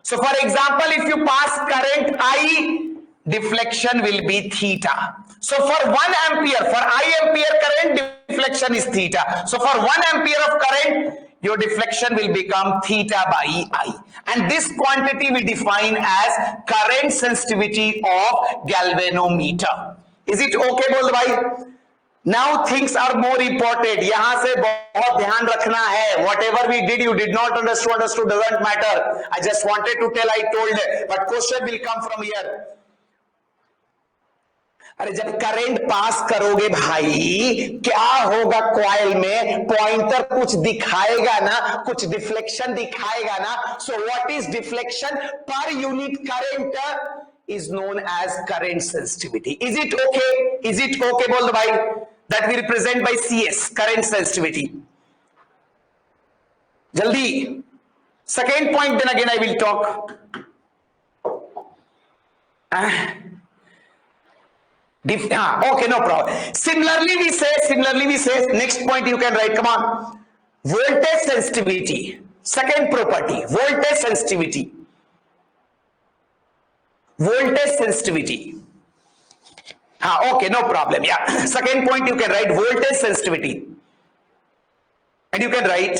Speaker 1: So for example, if you pass current I, deflection will be theta. So for 1 ampere, for I ampere current, deflection is theta. So for 1 ampere of current, your deflection will become theta by I. And this quantity we define as current sensitivity of galvanometer. Is it okay, बोल भाई? Now things are more important. यहाँ से बहुत ध्यान रखना है. Whatever we did, you did not understood doesn't matter. I just wanted to tell, I told, but question will come from here. अरे जब करंट पास करोगे भाई, क्या होगा कॉइल में? पॉइंटर कुछ दिखाएगा ना, कुछ डिफ्लेक्शन दिखाएगा ना. So what is deflection per unit current is known as current sensitivity. Is it okay? Is it okay, बोल दो भाई? That we represent by CS, current sensitivity. Jaldi. Second point, then again I will talk. Okay, no problem. Similarly we say, next point you can write, come on. Voltage sensitivity. Second property, voltage sensitivity. Voltage sensitivity. Okay, no problem. Yeah. Second point you can write voltage sensitivity. And you can write,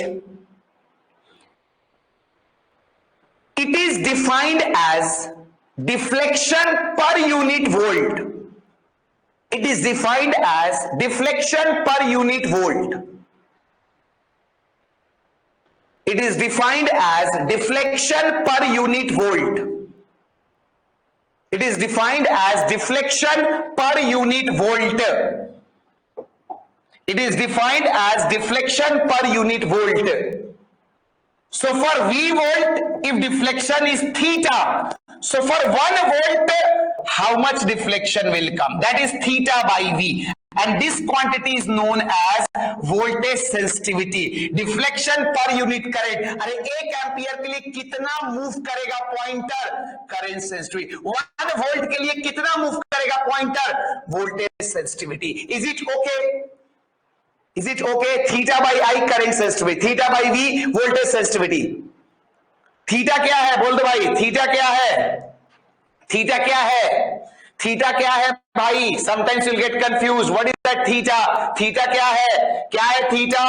Speaker 1: it is defined as deflection per unit volt. It is defined as deflection per unit volt. It is defined as deflection per unit volt. It is defined as deflection per unit volt. It is defined as deflection per unit volt. So for V volt, if deflection is theta, so for 1 volt, how much deflection will come? That is theta by V. And this quantity is known as voltage sensitivity. Deflection per unit current. अरे 1 ampere के लिए कितना move करेगा pointer? Current sensitivity. 1 volt के लिए कितना move करेगा pointer? Voltage sensitivity. Is it okay? Is it okay? Theta by I current sensitivity. Theta by V voltage sensitivity. Theta क्या है? बोल दो भाई. थीटा क्या है? थीटा क्या है? थीटा क्या है भाई? Sometimes you'll get confused. What is that theta? Theta क्या है? क्या है थीटा?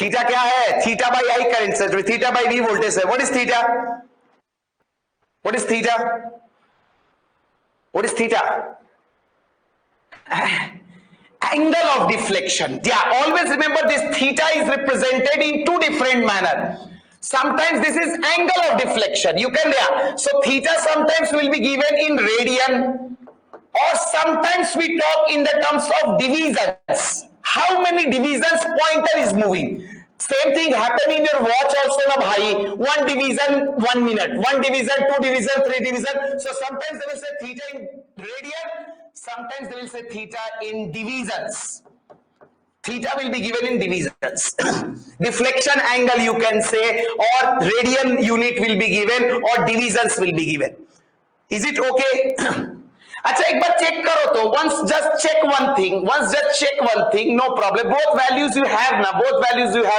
Speaker 1: थीटा क्या है? Theta by I current sensitivity. Theta by V voltage है. What is theta? What is theta? What is theta? Angle of deflection. Yeah, always remember this theta is represented in 2 different manner. Sometimes this is angle of deflection. You can, yeah. So theta sometimes will be given in radian, or sometimes we talk in the terms of divisions. How many divisions pointer is moving? Same thing happen in your watch also na bhai. 1 division 1 minute, 1 division 2 division 3 division. So sometimes they will say theta in radian, sometimes they will say theta in divisions. Theta will be given in divisions. Deflection angle you can say, or radian unit will be given, or divisions will be given. Is it okay? अच्छा एक बार check करो तो. Once just check one thing. No problem. Both values you have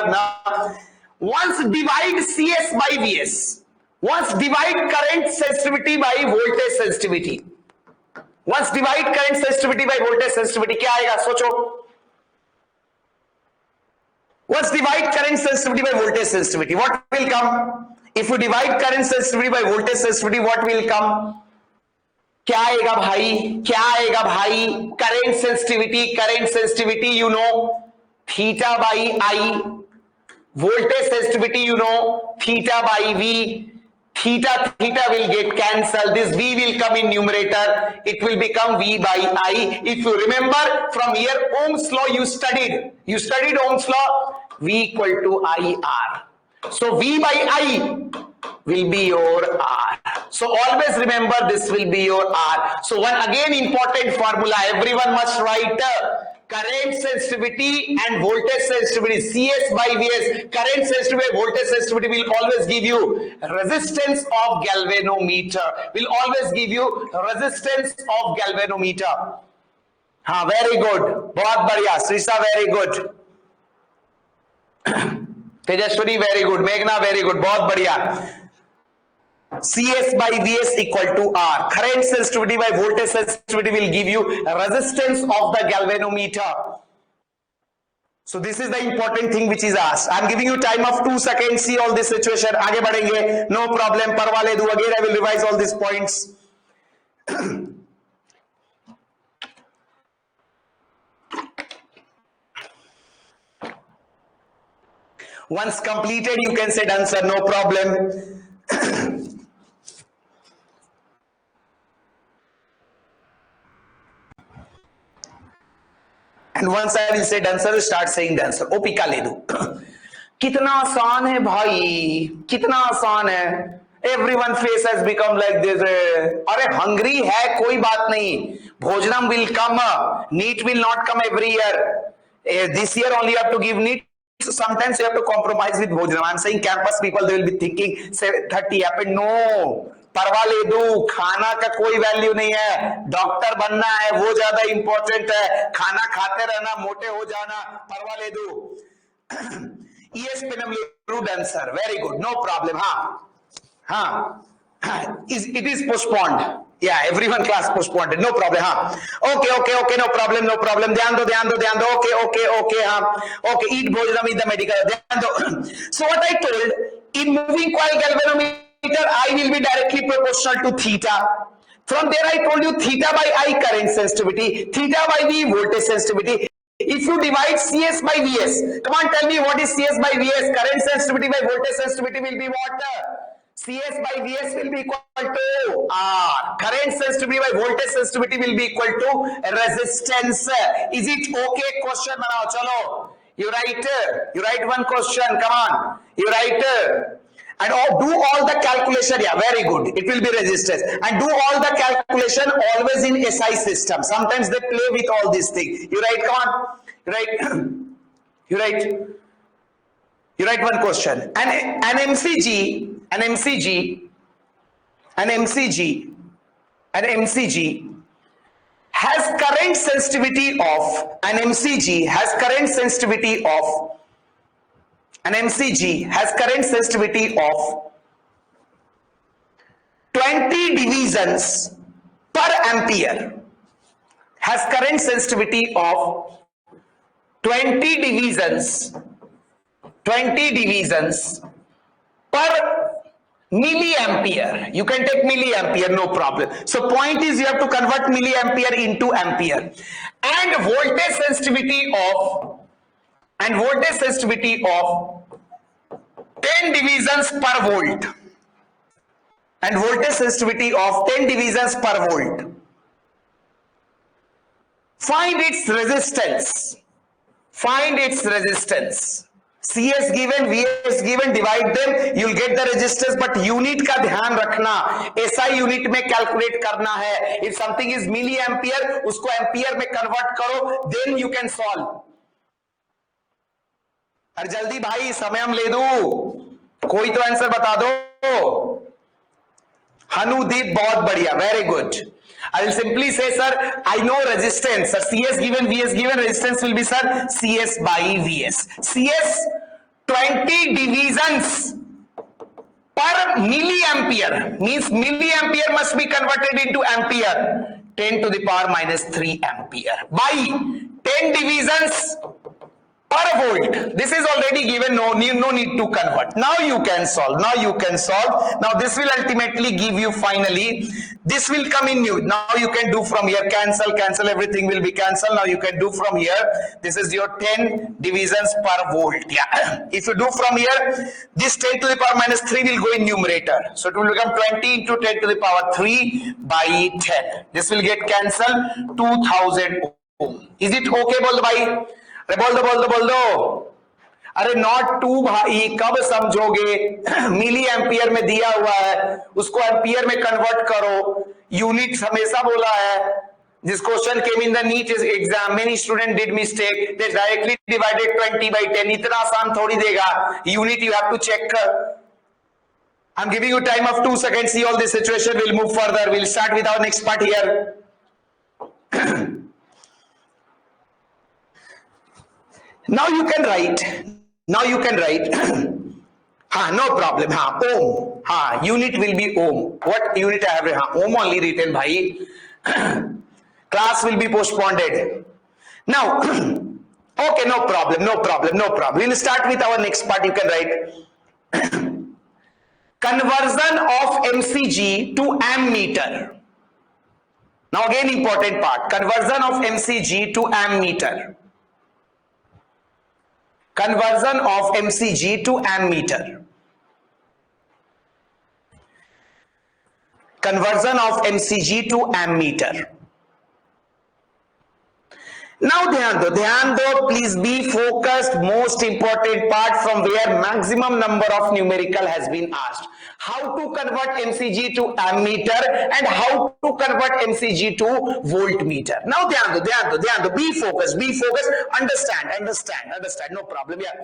Speaker 1: now. Once divide CS by VS. Once divide current sensitivity by voltage sensitivity. Once divide current sensitivity by voltage sensitivity, क्या आएगा? सोचो. Once divide current sensitivity by voltage sensitivity, what will come? If you divide current sensitivity by voltage sensitivity, what will come? क्या आएगा भाई? Current sensitivity, you know, theta by I. Voltage sensitivity, you know, theta by V. Theta will get cancelled. This V will come in numerator. It will become V by I. If you remember from here, Ohm's law you studied. You studied Ohm's law. V equal to IR. So V by I will be your R. So always remember this will be your R. So one again important formula, everyone must write current sensitivity and voltage sensitivity, CS by Vs. Current sensitivity and voltage sensitivity will always give you resistance of galvanometer. Will always give you resistance of galvanometer. हाँ, very good, बहुत बढ़िया, Shrisha very good, Tejaswini very good, मेघना very good, बहुत बढ़िया. CS by Vs equal to R. Current sensitivity by voltage sensitivity will give you resistance of the galvanometer. So this is the important thing which is asked. I am giving you time of 2 seconds. See all this situation. आगे बढ़ेंगे. No problem. परवा ले दूं. Again I will revise all these points. Once completed, you can say done, sir. No problem. And once I will say done, sir, start saying done, sir. ओपिका ले दो. कितना आसान है भाई, कितना आसान है. Everyone face has become like this. अरे hungry है कोई बात नहीं. भोजनम will come. NEET will not come every year. This year only you have to give NEET. So sometimes you have to compromise with bhojanam. I'm saying campus people, they will be thinking 30 happened. No, परवा ले दो. खाना का कोई value नहीं है. Doctor बनना है वो ज्यादा इंपॉर्टेंट है. खाना खाते रहना, मोटे हो जाना. परवा ले दो. ES पेनम ले done, sir. Very good. No problem. हाँ. It is postponed. Yeah, everyone class postponed. No problem. Okay. No problem. ध्यान दो. Okay. Okay. Eat bhojanam, eat the medical. ध्यान दो. So what I told, in moving coil galvanometer, I will be directly proportional to theta. From there I told you theta by I current sensitivity, theta by V voltage sensitivity. If you divide CS by Vs, come on, tell me what is CS by Vs? Current sensitivity by voltage sensitivity will be what? CS by Vs will be equal to R. Current sensitivity by voltage sensitivity will be equal to resistance. Is it okay? Question banao. Chalo. You write one question. Come on. You write and do all the calculation. Yeah, very good. It will be resistance. And do all the calculation always in SI system. Sometimes they play with all these things. You write. Come on. You write one question. An MCG has current sensitivity of 20 divisions per ampere. Has current sensitivity of 20 divisions per milliampere. You can take milliampere, no problem. So point is you have to convert milliampere into ampere. And voltage sensitivity of 10 divisions per volt. And voltage sensitivity of 10 divisions per volt. Find its resistance. CS given, VS given, divide them, you'll get the resistance, but unit का ध्यान रखना, SI unit में calculate करना है. If something is milliampere, उसको ampere में convert करो, then you can solve. अरे जल्दी भाई, समय हम ले दो, कोई तो आंसर बता दो. हनुदीप बहुत बढ़िया, very good. I will simply say, sir, I know resistance. Sir, CS given, VS given, resistance will be, sir, CS by VS. CS 20 divisions per milliampere means milliampere must be converted into ampere. 10 to the power minus 3 ampere by 10 divisions per volt. This is already given, no need to convert. Now you can solve. Now this will ultimately give you finally, this will come in new. Now you can do from here, cancel, everything will be cancelled. Now you can do from here. This is your 10 divisions per volt. Yeah. If you do from here, this 10 to the power minus 3 will go in numerator. So it will become 20 into 10 to the power 3 by 10. This will get cancelled, 2000 ohm. Is it okay, बोल दो भाई? बोल दो. अरे not to भाई, कब समझोगे? Milli ampere में दिया हुआ है, उसको एम्पियर में कन्वर्ट करो, यूनिट हमेशा बोला है. This question came in the NEET exam. Many students did mistake. They directly divided 20 by 10. इतना आसान थोड़ी देगा. Unit you have to check. I'm giving you time of 2 seconds. See all this situation. We'll move further. We'll start with our next part here. Now you can write. Now you can write. No problem. Ohm. Unit will be ohm. What unit I have? Ohm only written, bhai. Class will be postponed. Now, okay, no problem. We'll start with our next part. You can write conversion of MCG to ammeter. Now again important part, conversion of MCG to ammeter. Conversion of MCG to ammeter. Conversion of MCG to ammeter. Now ध्यान दो, please be focused. Most important part from where maximum number of numerical has been asked. How to convert MCG to ammeter and how to convert MCG to voltmeter. Now ध्यान दो, be focused, understand, no problem. Yeah.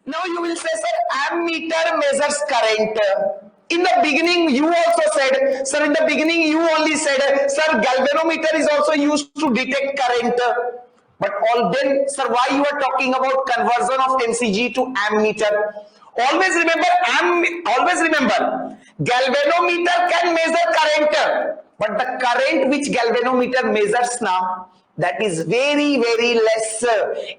Speaker 1: Now you will say, sir, ammeter measures current. In the beginning, you also said, sir, sir, galvanometer is also used to detect current. But then, sir, why you are talking about conversion of MCG to ammeter? Always remember, galvanometer can measure current, but the current which galvanometer measures now, that is very, very less.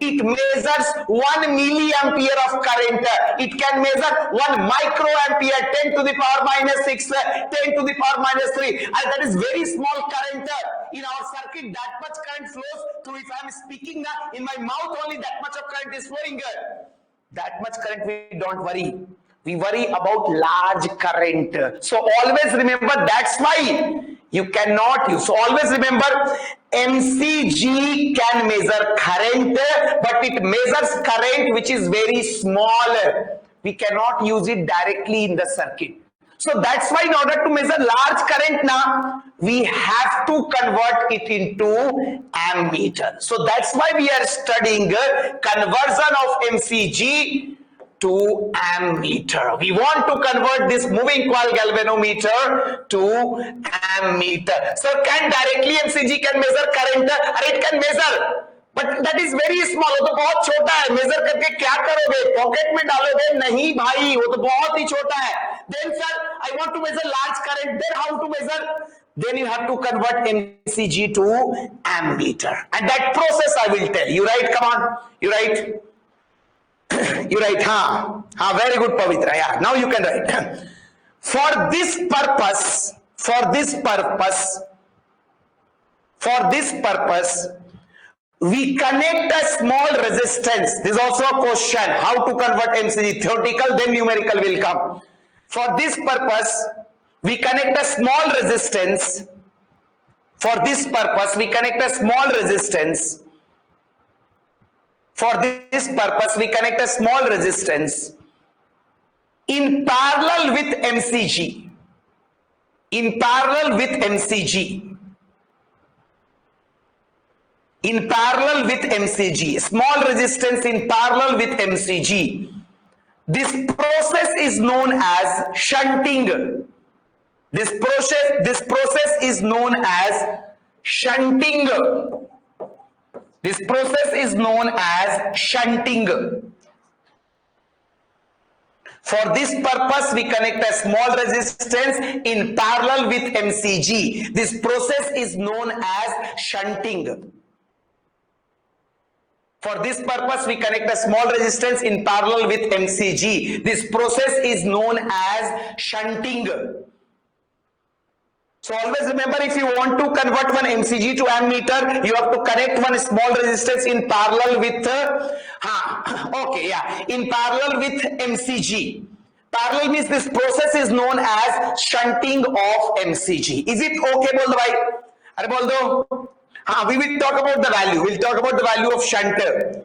Speaker 1: It measures 1 milliampere of current. It can measure 1 microampere, 10 to the power minus 6, 10 to the power minus 3. And that is very small current. In our circuit, that much current flows through. If I am speaking now, in my mouth only that much of current is flowing. That much current we don't worry. We worry about large current. So always remember, that's why you cannot use. So always remember, MCG can measure current, but it measures current which is very small. We cannot use it directly in the circuit. So that's why in order to measure large current now, we have to convert it into ammeter. So that's why we are studying conversion of MCG to ammeter. We want to convert this moving coil galvanometer to ammeter. So can directly MCG can measure current? It can measure, but that is very small. वो तो बहुत छोटा है. Major करके क्या करोगे? Pocket में डालोगे? नहीं भाई, वो तो बहुत ही छोटा है. Then sir, I want to measure large current. Then how to measure? Then you have to convert MCG to ammeter, and that process I will tell you. Right? Come on, you write. You write. Very good, Pavitra. Yeah. Now you can write. For this purpose, we connect a small resistance. This is also a question. How to convert MCG? Theoretical, then numerical will come. For this purpose, we connect a small resistance. For this purpose, we connect a small resistance. For this purpose, we connect a small resistance in parallel with MCG. In parallel with MCG. In parallel with MCG. Small resistance in parallel with MCG. This process is known as shunting. This process is known as shunting. This process is known as shunting. For this purpose, we connect a small resistance in parallel with MCG. This process is known as shunting. For this purpose, we connect a small resistance in parallel with MCG. This process is known as shunting. So always remember, if you want to convert one MCG to ammeter, you have to connect one small resistance in parallel with in parallel with MCG. Parallel means this process is known as shunting of MCG. Is it okay? बोल दो भाई. अरे बोल दो. We will talk about the value. We'll talk about the value of shunter.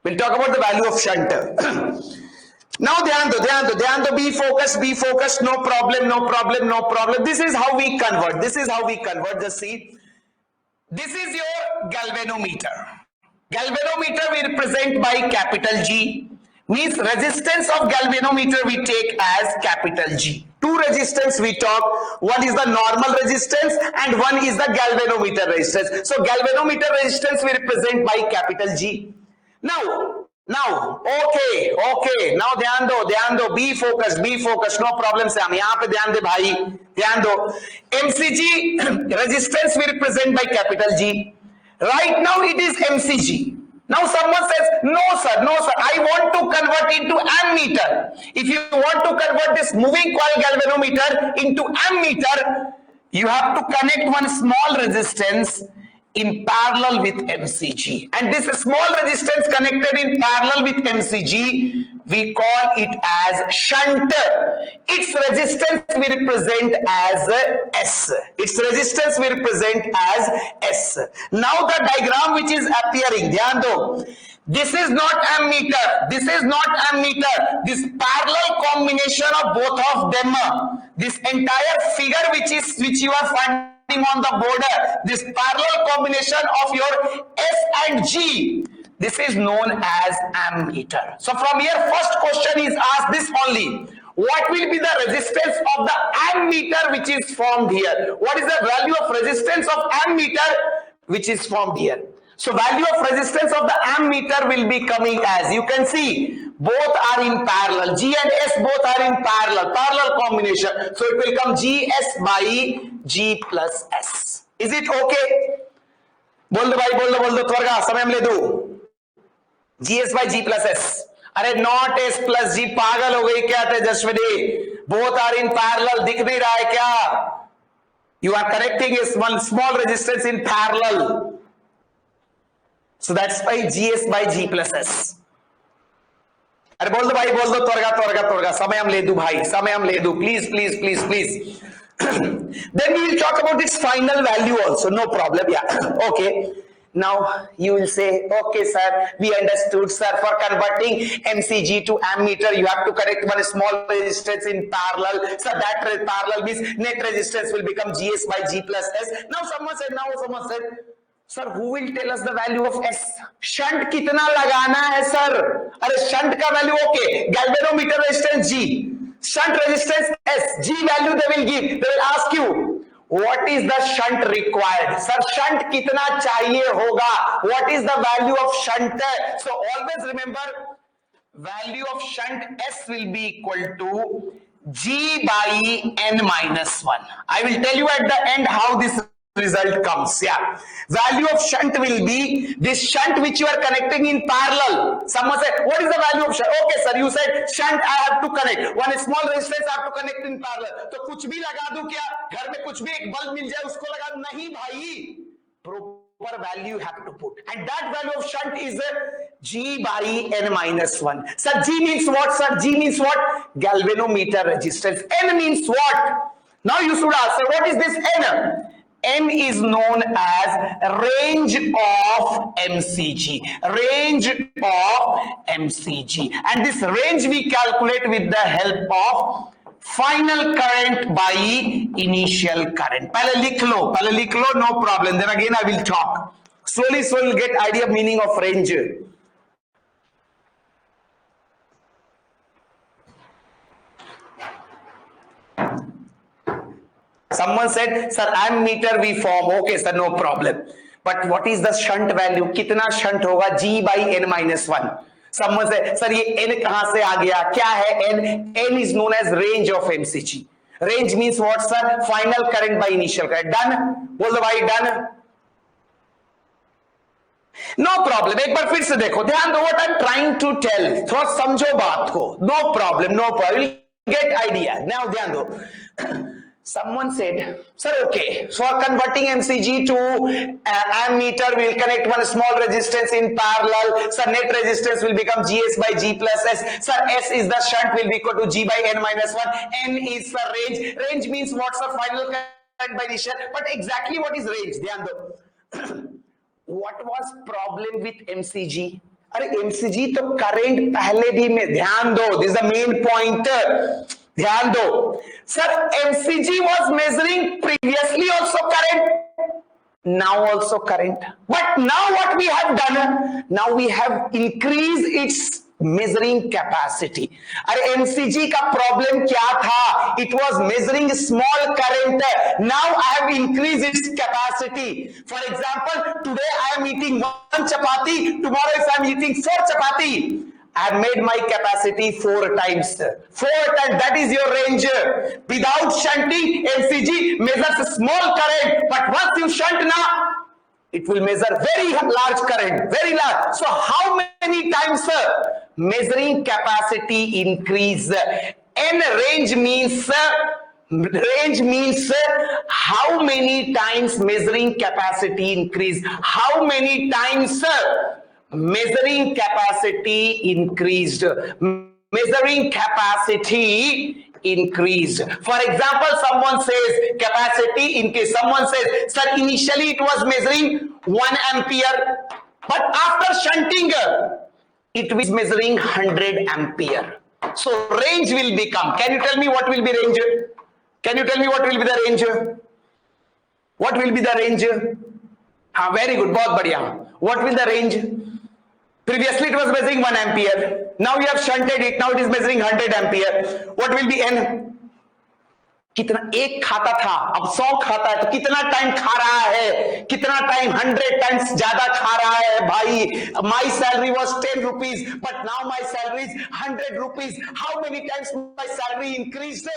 Speaker 1: We'll talk about the value of shunt. Now ध्यान दो, be focused, no problem. This is how we convert. Just see, this is your galvanometer. Galvanometer we represent by capital G, means resistance of galvanometer we take as capital G. Two resistance we talk, one is the normal resistance and one is the galvanometer resistance. So galvanometer resistance we represent by capital G. Now okay, now ध्यान दो, be focused, no problem से हम यहाँ पे ध्यान दे भाई, ध्यान दो, MCG resistance we represent by capital G. Right now it is MCG. Now someone says, no sir, I want to convert into ammeter. If you want to convert this moving coil galvanometer into ammeter, you have to connect one small resistance in parallel with MCG, and this small resistance connected in parallel with MCG we call it as shunt. Its resistance we represent as S. Now the diagram which is appearing, ध्यान दो, this is not ammeter, this parallel combination of both of them, this entire figure which you are finding on the border, this parallel combination of your S and G, this is known as ammeter. So from here first question is asked this only, what will be the resistance of the ammeter which is formed here? What is the value of resistance of ammeter which is formed here? So value of resistance of the ammeter will be coming as, you can see, both are in parallel, G and S both are in parallel combination, so it will come GS by G plus S. Is it okay? बोल दो भाई, बोल दो त्वरगा, समय हम ले दो, GS by G plus S. अरे नॉट S plus G, पागल हो गई क्या Tejaswini? Both are in parallel, दिख नहीं रहा है क्या? You are connecting one small resistance in parallel. So that's why GS by G plus S. अरे बोल दो भाई, बोल दो, त्वरगा, समय हम ले दो भाई, समय हम ले दो, please. Then we will talk about its final value also, no problem, yeah. Okay, now you will say, okay sir, we understood sir, for converting MCG to ammeter you have to connect one small resistance in parallel, so that parallel means net resistance will become GS by G plus S. Now someone said, sir who will tell us the value of S? Shunt कितना लगाना है sir? अरे shunt का value okay, galvanometer resistance G, shunt resistance S, G value they will give, they will ask you what is the shunt required? Sir shunt कितना चाहिए होगा? What is the value of shunt? So always remember, value of shunt S will be equal to G by N minus 1. I will tell you at the end how this result comes. Yeah, value of shunt will be this shunt which you are connecting in parallel. Someone said, what is the value of shunt? Okay sir, you said shunt I have to connect one small resistance, I have to connect in parallel. तो कुछ भी लगा दूं क्या? घर में कुछ भी एक बल्ब मिल जाए उसको लगा दूं? नहीं भाई, proper value you have to put, and that value of shunt is G by N minus 1. Sir, G means what? Sir, G means what? Galvanometer resistance. N means what? Now you should ask, sir, what is this N? N is known as range of MCG, and this range we calculate with the help of final current by initial current. पहले लिख लो, no problem. Then again I will talk. Slowly you'll get idea meaning of range. Someone said, sir, ammeter we form. Okay, sir, no problem. But what is the shunt value? कितना shunt होगा? G by N minus 1. Someone said, sir, ये N कहाँ से आ गया? क्या है N? N is known as range of MCG. Range means what, sir? Final current by initial current. Done? बोल दो भाई, done? No problem. एक बार फिर से देखो, ध्यान दो what I'm trying to tell. थोड़ा समझो बात को. No problem. You'll get idea. Now ध्यान दो. Someone said, sir, okay, for converting MCG to ammeter, we will connect one small resistance in parallel. Sir, net resistance will become GS by G plus S. Sir, S is the shunt, will be equal to G by N minus 1. N is the range. Range means what's the final current by initial. But exactly what is range? Dhyan do. What was problem with MCG? अरे MCG तो current पहले भी में, ध्यान दो, this is the main point, ध्यान दो sir, MCG was measuring previously also current, now also current, but now what we have done, now we have increased its measuring capacity. अरे एमसीजी का प्रॉब्लम क्या था, it was measuring small current, now I have increased its capacity. For example, today I am eating 1 chapati, tomorrow if I am eating 4 chapati, I have made my capacity 4 times. 4 times, that is your range. Without shunting, MCG measures small current, but once you shunt now, it will measure very large current, very large. So how many times measuring capacity increase? And range means how many times measuring capacity increase, how many times measuring capacity increased, measuring capacity increased. For example, someone says capacity increase, someone says sir initially it was measuring 1 ampere, but after shunting it was measuring 100 ampere. So range will become, can you tell me what will be range? Can you tell me what will be the range? What will be the range? हाँ, very good, बहुत बढ़िया. What will the range? Previously it was measuring 1 ampere. Now you have shunted it. Now it is measuring 100 ampere. What will be N? कितना एक खाता था, अब 100 खाता है, तो कितना टाइम खा रहा है, कितना टाइम 100 टाइम्स ज्यादा खा रहा है भाई. My salary was 10 rupees, but now my salary is 100 rupees. How many times my salary increased?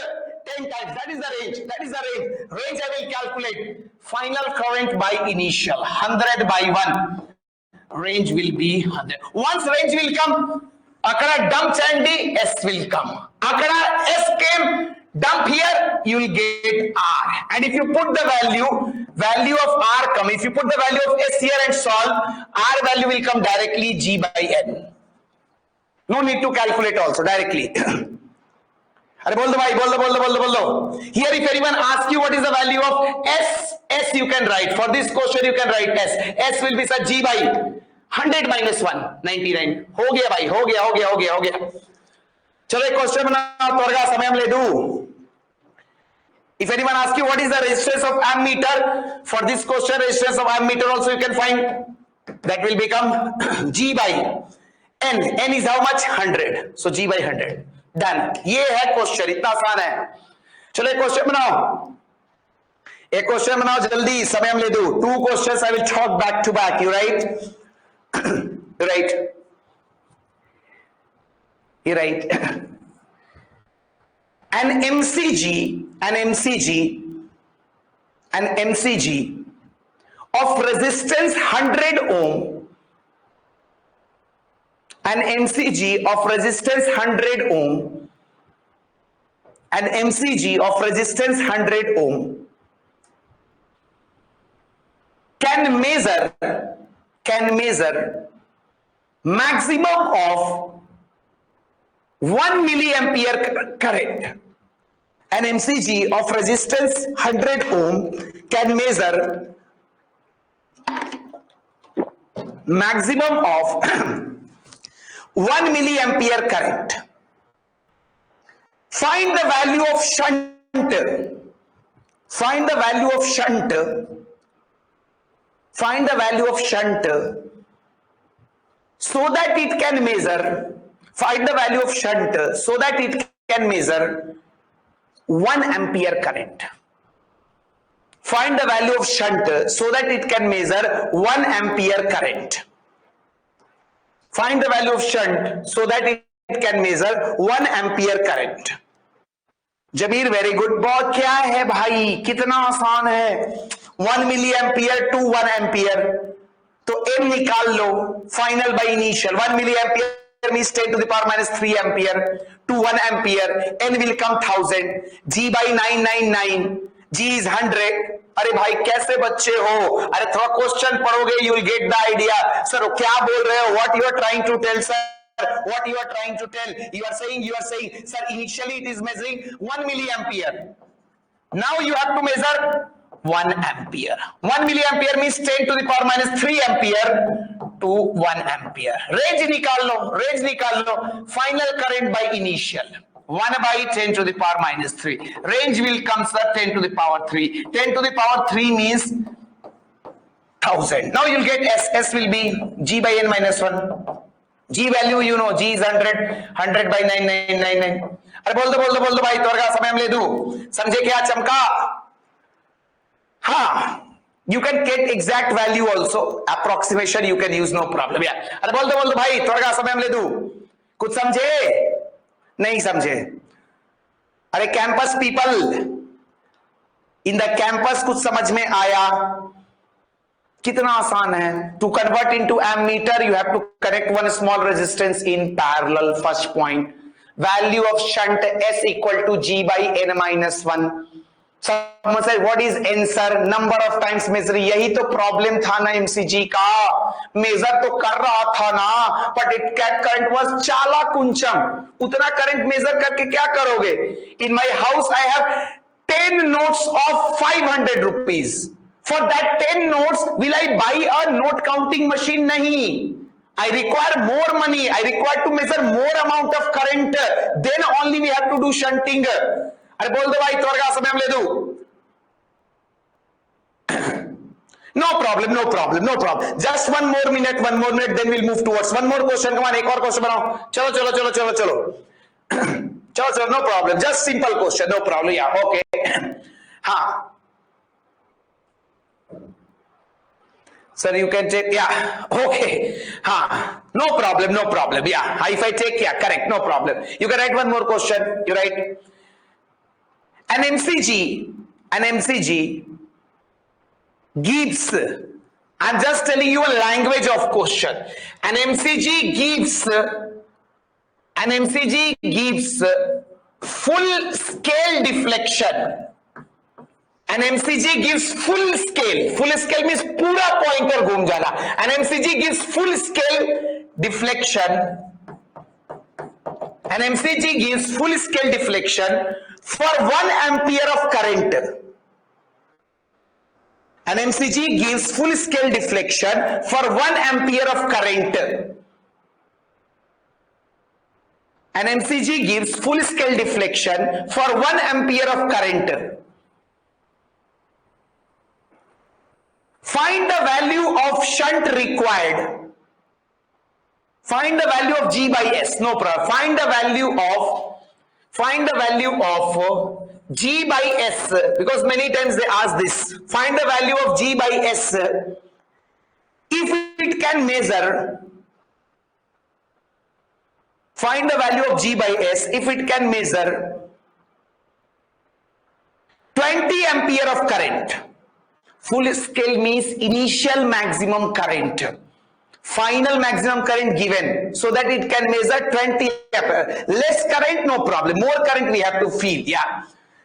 Speaker 1: 10 times. That is the range. That is the range. Range I will calculate. Final current by initial 100 by 1. Range will be 100. Once range will come, akada dump chandy, S will come. Akada S came, dump here, you will get R. And if you put the value of R come, if you put the value of S here and solve, R value will come directly G by N. No need to calculate also, directly. अरे बोल दो भाई, बोल दो. Here if anyone asks you what is the value of S you can write. For this question you can write S will be sir G by 100 minus 1, 99. हो गया भाई, हो गया. चलो एक क्वेश्चन बनाओ, तोरगा समय हम ले दूं. If anyone asks you what is the resistance of ammeter, for this question resistance of ammeter also you can find. That will become G by N. N is how much? 100. So G by 100. Done. ये है question, इतना आसान है. चलो एक question बनाओ जल्दी, समय हम ले दूं. 2 questions I will talk back to back. You write. You write. An MCG of resistance 100 ohm. An MCG of resistance 100 ohm. An MCG of resistance 100 ohm can measure maximum of 1 milliampere current. An MCG of resistance 100 ohm can measure maximum of 1 milliampere current. Find the value of shunt. Find the value of shunt. Find the value of shunt so that it can measure. Find the value of shunt so that it can measure 1 ampere current. Find the value of shunt so that it can measure 1 ampere current. Find the value of shunt so that it can measure 1 ampere current. Zameer very good. बहुत क्या है भाई, कितना आसान है. 1 milliampere to 1 ampere. तो m निकाल लो. Final by initial 1 milliampere means 10 to the power minus 3 ampere to 1 ampere. N will come 1000. G by 999. G is 100. अरे भाई कैसे बच्चे हो, अरे थोड़ा क्वेश्चन पढ़ोगे you will get the idea. Sir क्या बोल रहे हो, what you are trying to tell sir, what you are trying to tell, you are saying sir initially it is measuring 1 milliampere, now you have to measure 1 ampere. 1 milliampere means 10 to the power minus 3 ampere to 1 ampere. Range निकाल लो. Final current by initial 1 by 10 to the power minus 3. Range will come, sir, 10 to the power 3. 10 to the power 3 means 1000. Now you'll get S. S will be G by N minus 1. G value you know, G is 100. 100 by 9999. अरे बोल दो भाई, त्वरगा समय में ले दूं. समझे क्या चमका? हाँ. You can get exact value also. Approximation you can use, no problem. Yeah. अरे बोल दो भाई, त्वरगा समय में ले दूं. कुछ समझे? नहीं समझे? अरे campus people, in the campus कुछ समझ में आया? कितना आसान है. To convert into ammeter you have to connect one small resistance in parallel. First point. Value of shunt S equal to G by N minus 1. Someone said, what is N sir? Number of times measure. यही तो problem था ना MCG का. Major तो कर रहा था ना, but it current was चाला कुंचम. उतना करंट मेजर करके क्या करोगे? In my house I have 10 notes of 500 rupees. For that 10 notes, will I buy a note counting machine? नहीं. I require more money. I require to measure more amount of current. Then only we have to do shunting. अरे बोल दो भाई, त्वरगा समय में ले दो. No problem. Just one more minute, then we'll move towards one more question. Come on, एक और क्वेश्चन बनाओ. चलो. No problem. Just simple question. No problem. Yeah. Okay. हाँ. Sir, you can take, yeah, okay, no problem, yeah, if I take, yeah, correct, no problem. You can write one more question, you write, an MCG gives, I'm just telling you a language of question, an MCG gives full scale deflection. An MCG gives full scale means पूरा pointer घूम जाना. An MCG gives full scale deflection. An MCG gives full scale deflection for 1 ampere of current. An MCG gives full scale deflection for 1 ampere of current. An MCG gives full scale deflection for 1 ampere of current. Find the value of shunt required. Find the value of G by S. No problem. Find the value of G by S, because many times they ask this. Find the value of G by S if it can measure. Find the value of G by S if it can measure 20 ampere of current. Full scale means initial maximum current, final maximum current given, so that it can measure 20 ampere. Less current, no problem. More current we have to feel. Yeah,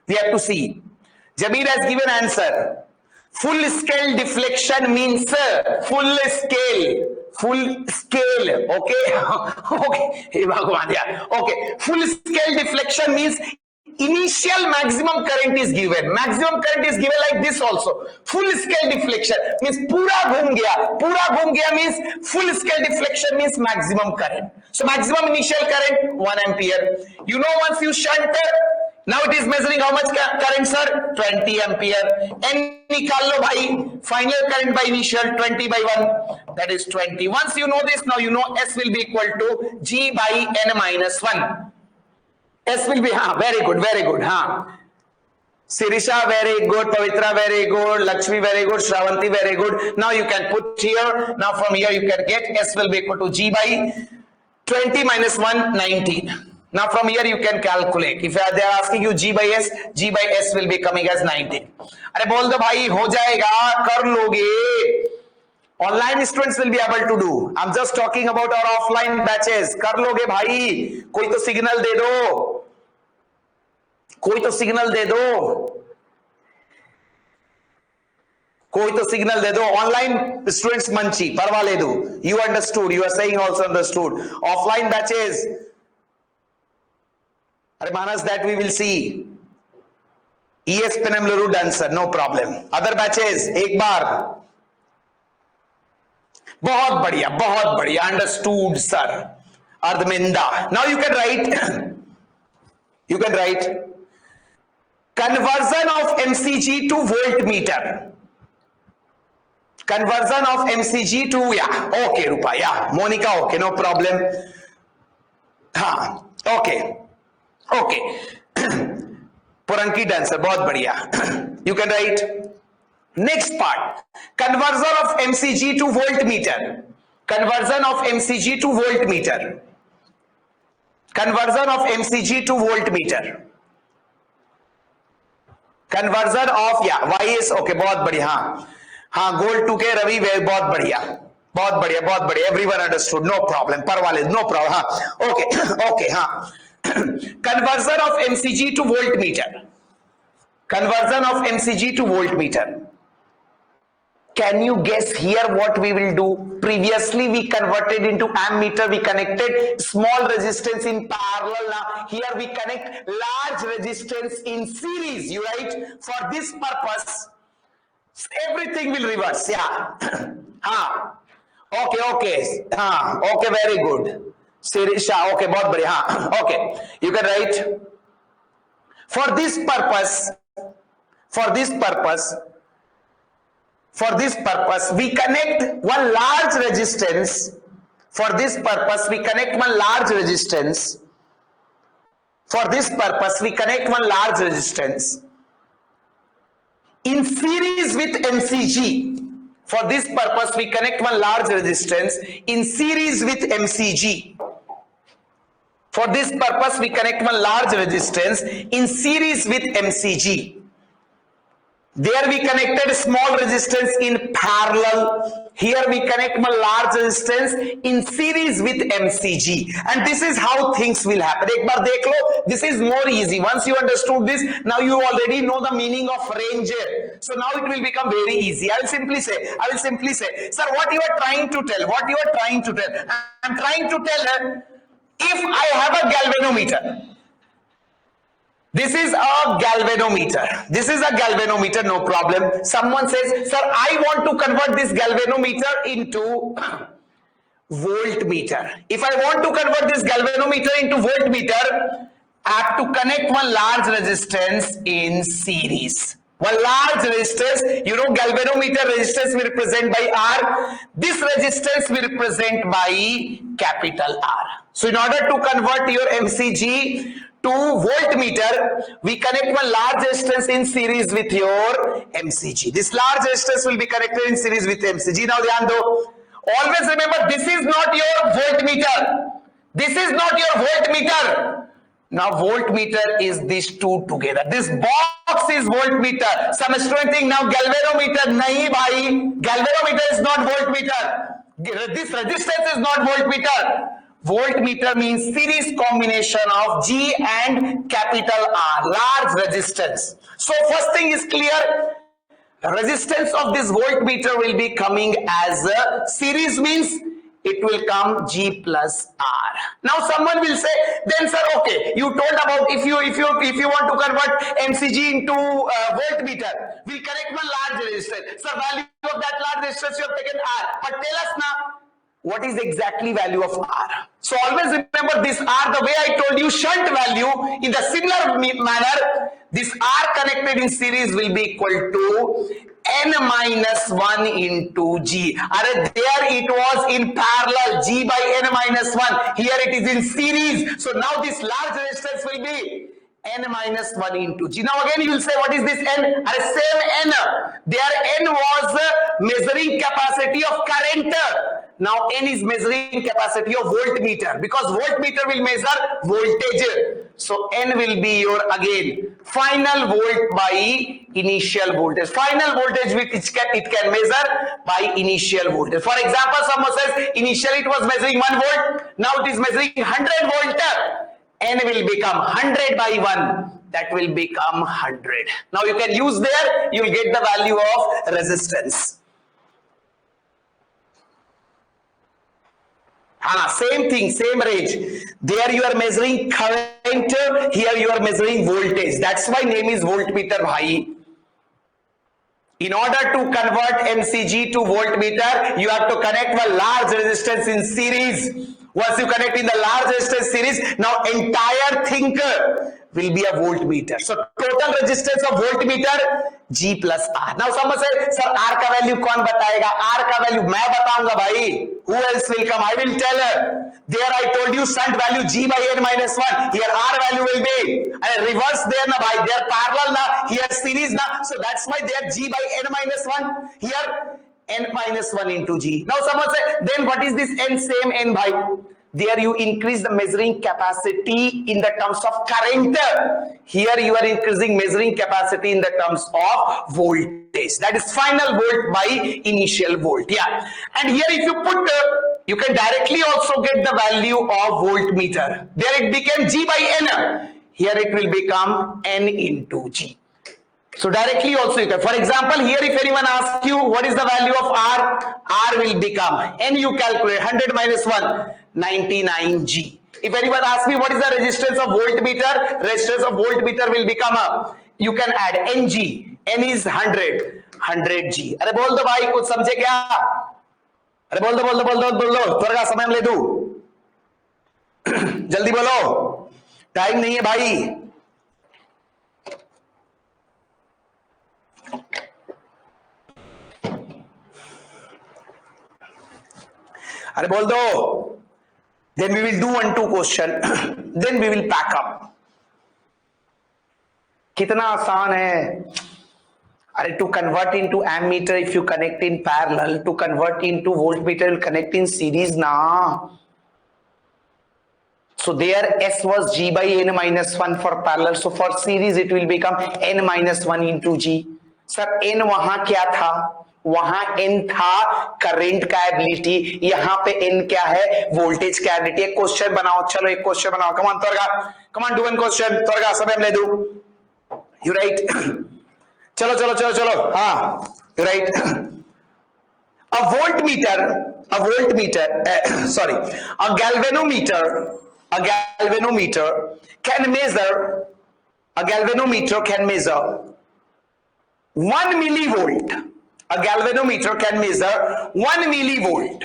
Speaker 1: we have to see. Jabir has given answer. Full scale deflection means full scale. Okay. Okay. Okay. Full scale deflection means initial maximum current is given. Maximum current is given like this also. Full scale deflection means पूरा घूम गया means full scale deflection means maximum current. So maximum initial current 1 ampere. You know, once you shunt, now it is measuring how much current, sir? 20 ampere. N निकाल लो भाई. Final current by initial 20 by 1. That is 20. Once you know this, now you know S will be equal to G by N minus 1. S will be, very good, Sirisha, very good, Pavitra, very good, Lakshmi, very good, Shravanti, very good. Now you can put here, now from here you can get S will be equal to G by 20 minus 1, 19. Now from here you can calculate. If they are asking you G by S will be coming as 19. अरे बोल दो भाई, हो जाएगा, कर लोगे. Online students will be able to do. I'm just talking about our offline batches. कर लोगे भाई. कोई तो सिग्नल दे दो. कोई तो सिग्नल दे दो. Online students मंची परवा ले दो. You understood. You are saying also understood. Offline batches. अरे Manas, that we will see. ES Penamluru done, sir. No problem. Other batches एक बार. बहुत बढ़िया, understood sir. Ardminda. Now you can write conversion of MCG to voltmeter. Conversion of MCG to, yeah, okay Rupa, yeah, Monica, okay, no problem. Okay. Puranki dancer, बहुत बढ़िया. You can write next part, conversion of MCG to voltmeter. Conversion of MCG to voltmeter. Conversion of MCG to voltmeter. Conversion of, yeah, YS, okay, बहुत बढ़िया. हाँ, gold 2K Ravi, बहुत बढ़िया. Everyone understood, no problem. परवाले, no problem. हाँ, okay, हाँ. Conversion of MCG to voltmeter. Conversion of MCG to voltmeter. Can you guess here what we will do? Previously we converted into ammeter, we connected small resistance in parallel. Now here we connect large resistance in series, you write. For this purpose everything will reverse, yeah. Okay, very good. Series, okay, बहुत बढ़िया. Okay, you can write for this purpose we connect one large resistance. For this purpose we connect one large resistance. For this purpose we connect one large resistance in series with MCG. For this purpose we connect one large resistance in series with MCG. For this purpose we connect one large resistance in series with MCG. There we connected small resistance in parallel. Here we connect one large resistance in series with MCG. And this is how things will happen. एक बार देख लो, this is more easy. Once you understood this, now you already know the meaning of range. So now it will become very easy. I will simply say, sir, what you are trying to tell? I'm trying to tell, if I have a galvanometer, this is a galvanometer, no problem. Someone says, sir, I want to convert this galvanometer into voltmeter. If I want to convert this galvanometer into voltmeter, I have to connect one large resistance in series. One large resistance, you know, galvanometer resistance will represent by R. This resistance will represent by capital R. So in order to convert your MCG to voltmeter, we connect one large resistance in series with your MCG. This large resistance will be connected in series with MCG. Now ध्यान दो. Always remember, this is not your voltmeter. Now voltmeter is these two together. This box is voltmeter. Some student think now galvanometer. Nahi bhai, galvanometer is not voltmeter. This resistance is not voltmeter. Voltmeter means series combination of G and capital R, large resistance. So first thing is clear, resistance of this voltmeter will be coming as a series, means it will come G plus R. Now someone will say, then sir, okay, you told about if you want to convert MCG into voltmeter, we connect one large resistance. So value of that large resistance you have taken R, but tell us now, what is exactly value of R? So always remember this R, the way I told you, shunt value, in the similar manner, this R connected in series will be equal to N minus 1 into G. There it was in parallel, G by N minus 1. Here it is in series. So now this large resistance will be N minus 1 into G. Now again you will say, what is this N? Same N. There N was measuring capacity of current. Now N is measuring capacity of voltmeter, because voltmeter will measure voltage. So N will be your, again, final volt by initial voltage. Final voltage which it can measure by initial voltage. For example, someone says initially it was measuring 1 volt, now it is measuring 100 volt. N will become 100 by 1. That will become 100. Now you can use there, you will get the value of resistance. Same thing, same range. There you are measuring current, here you are measuring voltage. That's why name is voltmeter bhai. In order to convert MCG to voltmeter, you have to connect a large resistance in series. Once you connect in the large resistance series, now entire thing will be a voltmeter. So total resistance of voltmeter G plus R. Now someone say, sir, R का value कौन बताएगा? R का value मैं बताऊंगा भाई. Who else will come? I will tell her. There I told you shunt value G by N minus 1. Here R value will be. And reverse there na bhai. They are parallel na. Here series na. So that's why they are G by N minus 1. Here N minus 1 into G. Now someone say, then what is this N? Same N bhai. There you increase the measuring capacity in the terms of current. Here you are increasing measuring capacity in the terms of voltage. That is final volt by initial volt. Yeah. And here if you put, you can directly also get the value of voltmeter. There it became G by N. Here it will become N into G. So directly also you can. For example, here if anyone asks you what is the value of R, R will become N. You calculate 100 minus 1, 99 G. If anyone asks me what is the resistance of voltmeter, resistance of voltmeter will become a, you can add NG. N is 100, 100 G. अरे बोल दो भाई, कुछ समझे क्या? अरे बोल दो, थोड़ा समय ले दो. जल्दी बोलो, टाइम नहीं है भाई. अरे बोल दो. Then we will do 1-2 question. Then we will pack up. कितना आसान है. अरे to convert into ammeter if you connect in parallel, to convert into voltmeter you connect in series na. So there S was G by N minus 1 for parallel. So for series it will become N minus 1 into G. Sir N वहां क्या था? वहां N था current का ability. यहाँ पे N क्या है? वोल्टेज का एबिलिटी. एक क्वेश्चन बनाओ. चलो एक क्वेश्चन बनाओ. कमान तोरगा. कमान डू वन क्वेश्चन. तोरगा समय ले दो. You right? चलो. हाँ. You right? A voltmeter. Sorry. A galvanometer can measure. A galvanometer can measure 1 millivolt. A galvanometer can measure 1 millivolt.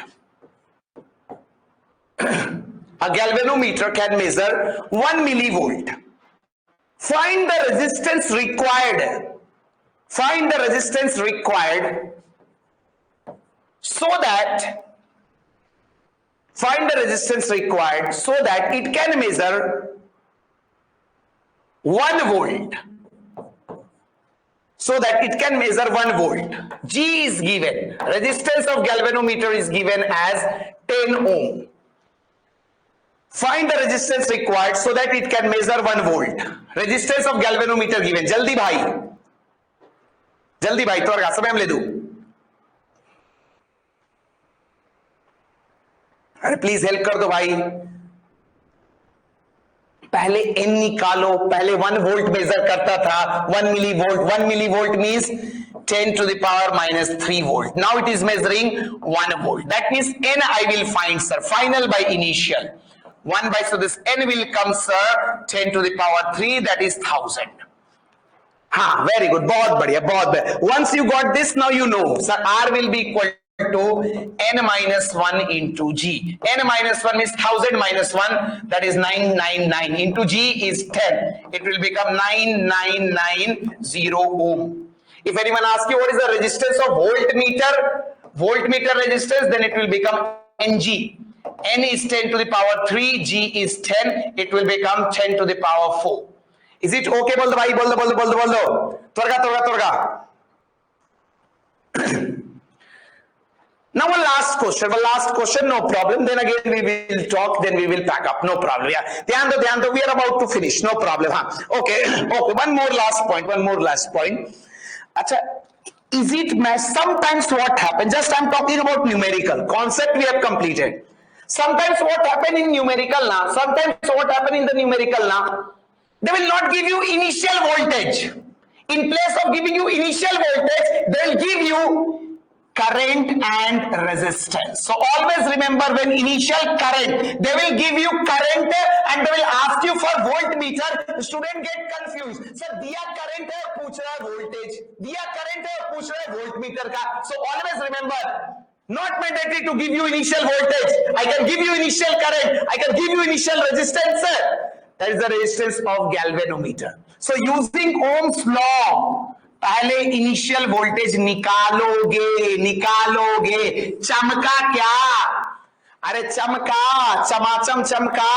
Speaker 1: A galvanometer can measure 1 millivolt. Find the resistance required. Find the resistance required so that it can measure 1 volt. So that it can measure 1 volt. G is given. Resistance of galvanometer is given as 10 ohm. Find the resistance required so that it can measure 1 volt. Resistance of galvanometer given. जल्दी भाई तोरगा समय हम ले दू. अरे please help कर दो भाई. पहले N निकालो. पहले 1 वोल्ट मेजर करता था. 1 millivolt means 10 to the power minus 3 volt. Now it is measuring 1 volt. That means N I will find, sir. Final by initial. 1 by, so this N will come, sir, 10 to the power 3, that is 1000. हाँ, very good. बहुत बढ़िया. Once you got this, now you know, sir, R will be equal to N minus 1 into G. N minus 1 is 1000 minus 1, that is 999 into G is 10. It will become 9990 ohm. If anyone asks you what is the resistance of voltmeter resistance, then it will become Ng. N is 10 to the power 3, G is 10, it will become 10 to the power 4. Is it okay? बोल दो भाई, बोल दो. तोरगा. Now one last question, no problem. Then again we will talk, then we will pack up, no problem. Yeah, ध्यान दो, we are about to finish, no problem. हाँ, okay. One more last point. अच्छा, is it match? Sometimes what happens? Just I'm talking about numerical concept we have completed. Sometimes what happen in numerical now? They will not give you initial voltage. In place of giving you initial voltage, they will give you current and resistance. So always remember, when initial current, they will give you current and they will ask you for voltmeter. Student get confused. Sir, दिया current है, पूछ रहा है voltage. दिया current है, पूछ रहा है voltmeter का. So always remember, not mandatory to give you initial voltage. I can give you initial current. I can give you initial resistance. That is the resistance of galvanometer. So using Ohm's law, पहले initial voltage निकालोगे. चमका क्या? अरे चमका, चमाचम चमका.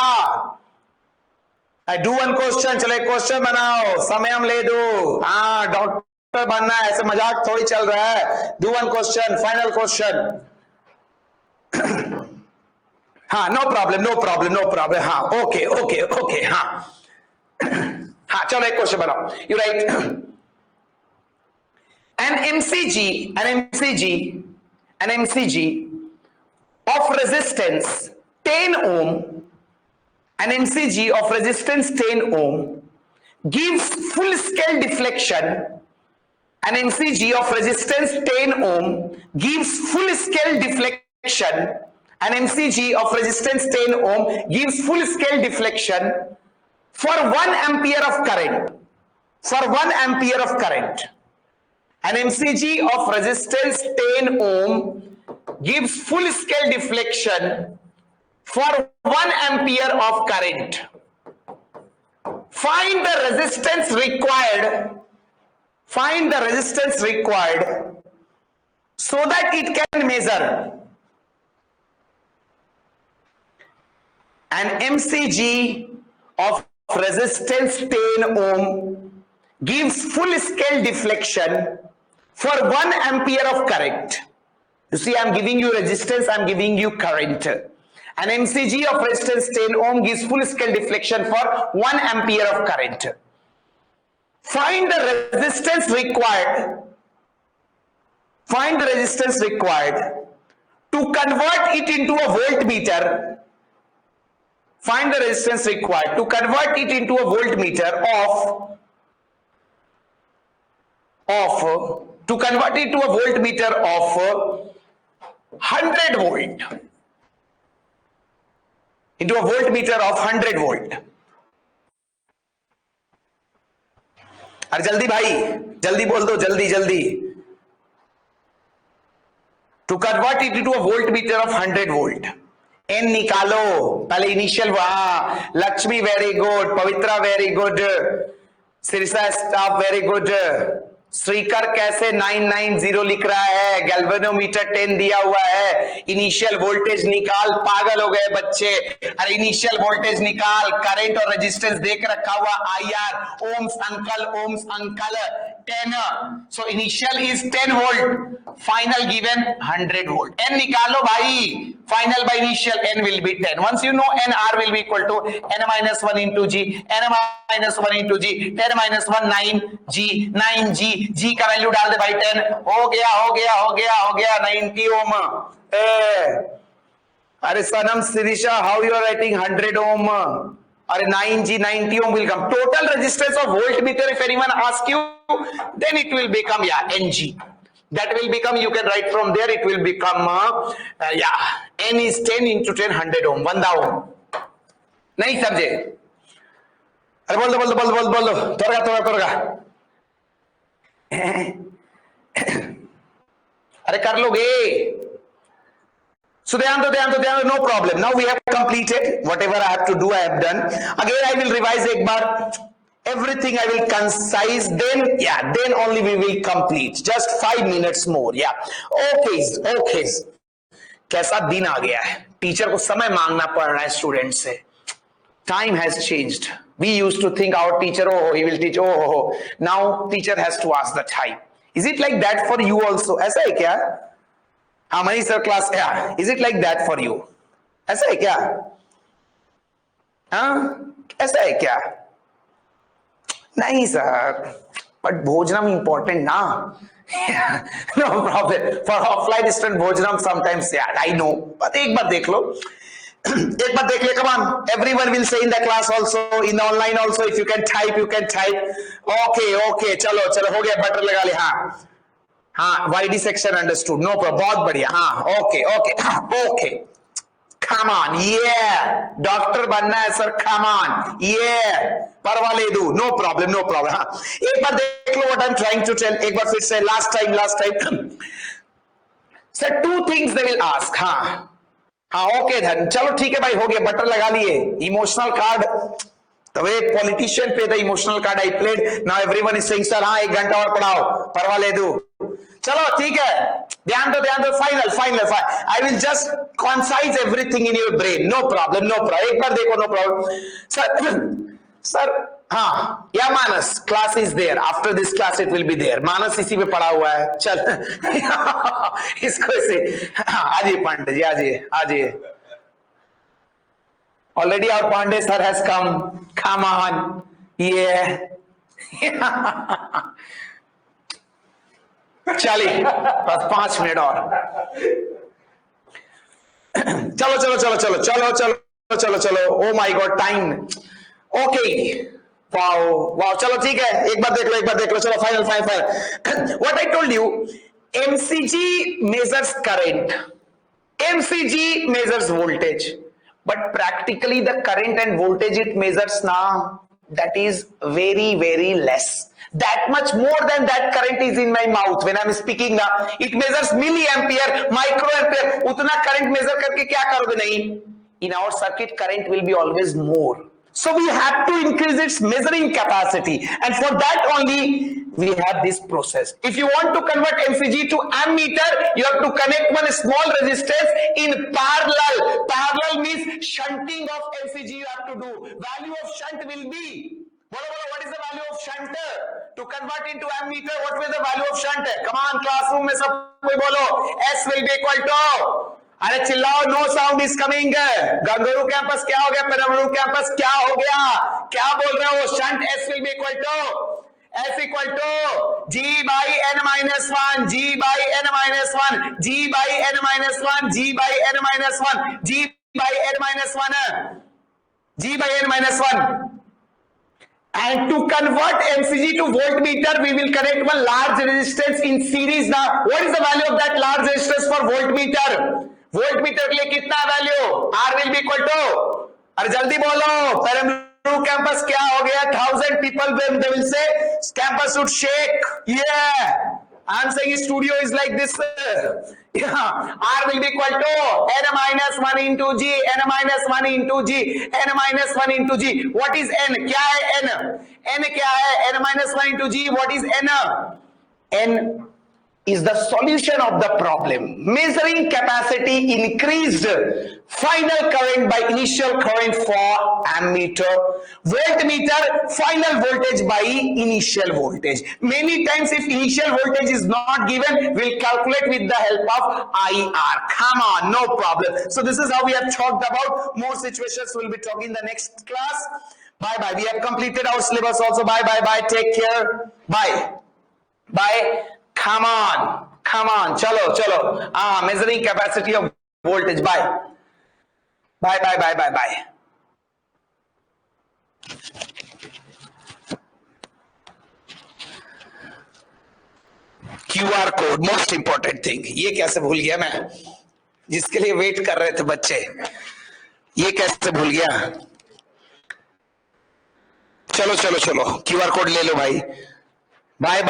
Speaker 1: Do one question. चलो एक question बनाओ, समय हम ले दो. हाँ, डॉक्टर बनना है, ऐसे मजाक थोड़ी चल रहा है. Do one question, final question. हाँ, नो प्रॉब्लम. हाँ, ओके. हाँ, चलो एक क्वेश्चन बनाओ. You right. An MCG of resistance 10 ohm, an MCG of resistance 10 ohm gives full scale deflection. An MCG of resistance 10 ohm gives full scale deflection. An MCG of resistance 10 ohm gives full scale deflection for 1 ampere of current. For 1 ampere of current. An MCG of resistance 10 ohm gives full scale deflection for 1 ampere of current. Find the resistance required so that it can measure. An MCG of resistance 10 ohm gives full scale deflection for 1 ampere of current. You see, I'm giving you resistance, I'm giving you current. An MCG of resistance 10 ohm gives full scale deflection for 1 ampere of current. Find the resistance required to convert it into a voltmeter. Find the resistance required to convert it into a voltmeter of 100 volt. Into a voltmeter of 100 volt. अरे जल्दी भाई, जल्दी बोल दो, जल्दी. To convert it into a voltmeter of 100 volt. N निकालो. पहले initial. वहां Lakshmi very good, Pavithra very good, Sirsa staff very good. Srikar कैसे 990 लिख रहा है? गैल्वेनोमीटर 10 दिया हुआ है. इनिशियल वोल्टेज निकाल. पागल हो गए बच्चे. अरे इनिशियल वोल्टेज निकाल. करंट और रेजिस्टेंस देख रखा हुआ. IR, ओम्स अंकल 10. So initial is 10 volt. Final given 100 volt. N निकालो भाई. Final by initial N will be 10. Once you know N, R will be equal to N minus 1 into G. N minus 1 into G. 10 minus 1 9G. G का value डाल दे भाई. 10 हो गया 90 ohm. अरे Sanam Sirisha, how you are writing 100 ohm? अरे 9G 90 ohm will come. Total resistance of voltmeter, if anyone asks you, then it will become NG. That will become, you can write from there, it will become N is 10 into 10 100 ohm, 1,000 ohm. नहीं समझे? अरे बोल दो तोरगा. अरे कर लोगे. So ध्यान दो, no problem. Now we have completed whatever I have to do. I have done. Again I will revise एक बार. Everything I will concise. Then only we will complete. Just 5 minutes more. Okay. कैसा दिन आ गया है. Teacher को समय मांगना पड़ रहा है स्टूडेंट से. Time has changed. We used to think our teacher, he will teach. Now teacher has to ask the time. Is it like that for you also? ऐसा है क्या? हाँ money sir class. Is it like that for you? ऐसा है क्या? हाँ ऐसा है क्या? नहीं सर, but भोजनम important ना. No problem. For offline student भोजनम sometimes I know. But एक बार देख लो. Come on, everyone will say in the class also, in the online also. If you can type, you can type. Okay, चलो हो गया. Butter लगा ले. हाँ हाँ YD section understood, no problem, बहुत बढ़िया, हाँ okay okay okay, come on, ये डॉक्टर बनना है सर, कम ऑन, ये परवा ले दू, नो प्रॉब्लम नो प्रॉब्लम। हाँ एक बार देख लो what I am trying to tell, एक बार फिर से, last time sir, two things they will ask. हाँ ओके धन, चलो ठीक है भाई, हो गया, बटन लगा लिए, emotional card, the way politician play the emotional card I played, now everyone is saying sir हाँ 1 घंटा और पढ़ाओ, परवा ले दू, चलो ठीक है, ध्यान दो, final, I will just concise everything in your brain, no problem, एक बार देखो, no problem सर हाँ, या Manas, class is there, after this class it will be there, Manas इसी पे पड़ा हुआ है, चल इसको से आजिए Pandey ji, आजिए already our Pandey sir has come on, yeah चलिए बस 5 मिनट और, चलो, oh my God time, okay wow चलो ठीक है, एक बार देख लो, चलो final, what I told you, MCG measures current, MCG measures voltage, but practically the current and voltage it measures now, that is very less, that much more than that current is in my mouth when I am speaking now, it measures milliampere, microampere, उतना current measure करके क्या करोगे, नहीं, in our circuit current will be always more, so we have to increase its measuring capacity, and for that only we have this process. If you want to convert MCG to ammeter, you have to connect one small resistance in parallel. Parallel means shunting of MCG you have to do. Value of shunt will be, what is the value of shunt? To convert into ammeter, what will the value of shunt? Come on, classroom में सब कोई बोलो, S will be equal to, अरे चिल्लाओ, no sound is coming, गंगरू campus क्या हो गया, पेरमलू कैंपस क्या हो गया, क्या बोल रहे हो, shunt S will be equal to G by n minus 1, G by n minus 1, G by n minus 1, G by n minus 1, G by n minus 1, G by n minus 1. And to convert MCG to voltmeter, we will connect one large resistance in series. Now, what is the value of that large resistance for voltmeter? Voltmeter के लिए कितना value? R will be equal to, अरे जल्दी बोलो, पेरमलू campus क्या हो गया, 1000 people when they will say campus should shake, yeah, I'm saying studio is like this, yeah, R will be equal to n minus 1 into G, n minus 1 into G, n minus 1 into G, what is n, क्या है n क्या है, n minus 1 into G, what is n is the solution of the problem. Measuring capacity increased final current by initial current for ammeter, voltmeter final voltage by initial voltage. Many times if initial voltage is not given, we'll calculate with the help of IR. Come on, no problem. So this is how we have talked about. More situations we'll be talking in the next class. Bye. We have completed our syllabus also. Bye. Take care. Bye. Come on, chalo. Measuring capacity of voltage. Bye. QR code, most important thing. ये कैसे भूल गया मैं, जिसके लिए wait कर रहे थे बच्चे, ये कैसे भूल गया। चलो QR कोड ले लो भाई। बाय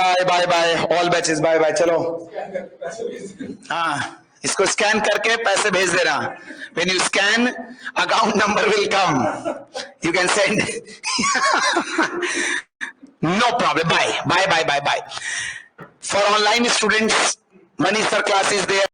Speaker 1: ऑल बैचेस, बाय चलो। हाँ, इसको स्कैन करके पैसे भेज देना। When you scan, account number will come. You can send. No problem. Bye. For online students, Manish sir class is there.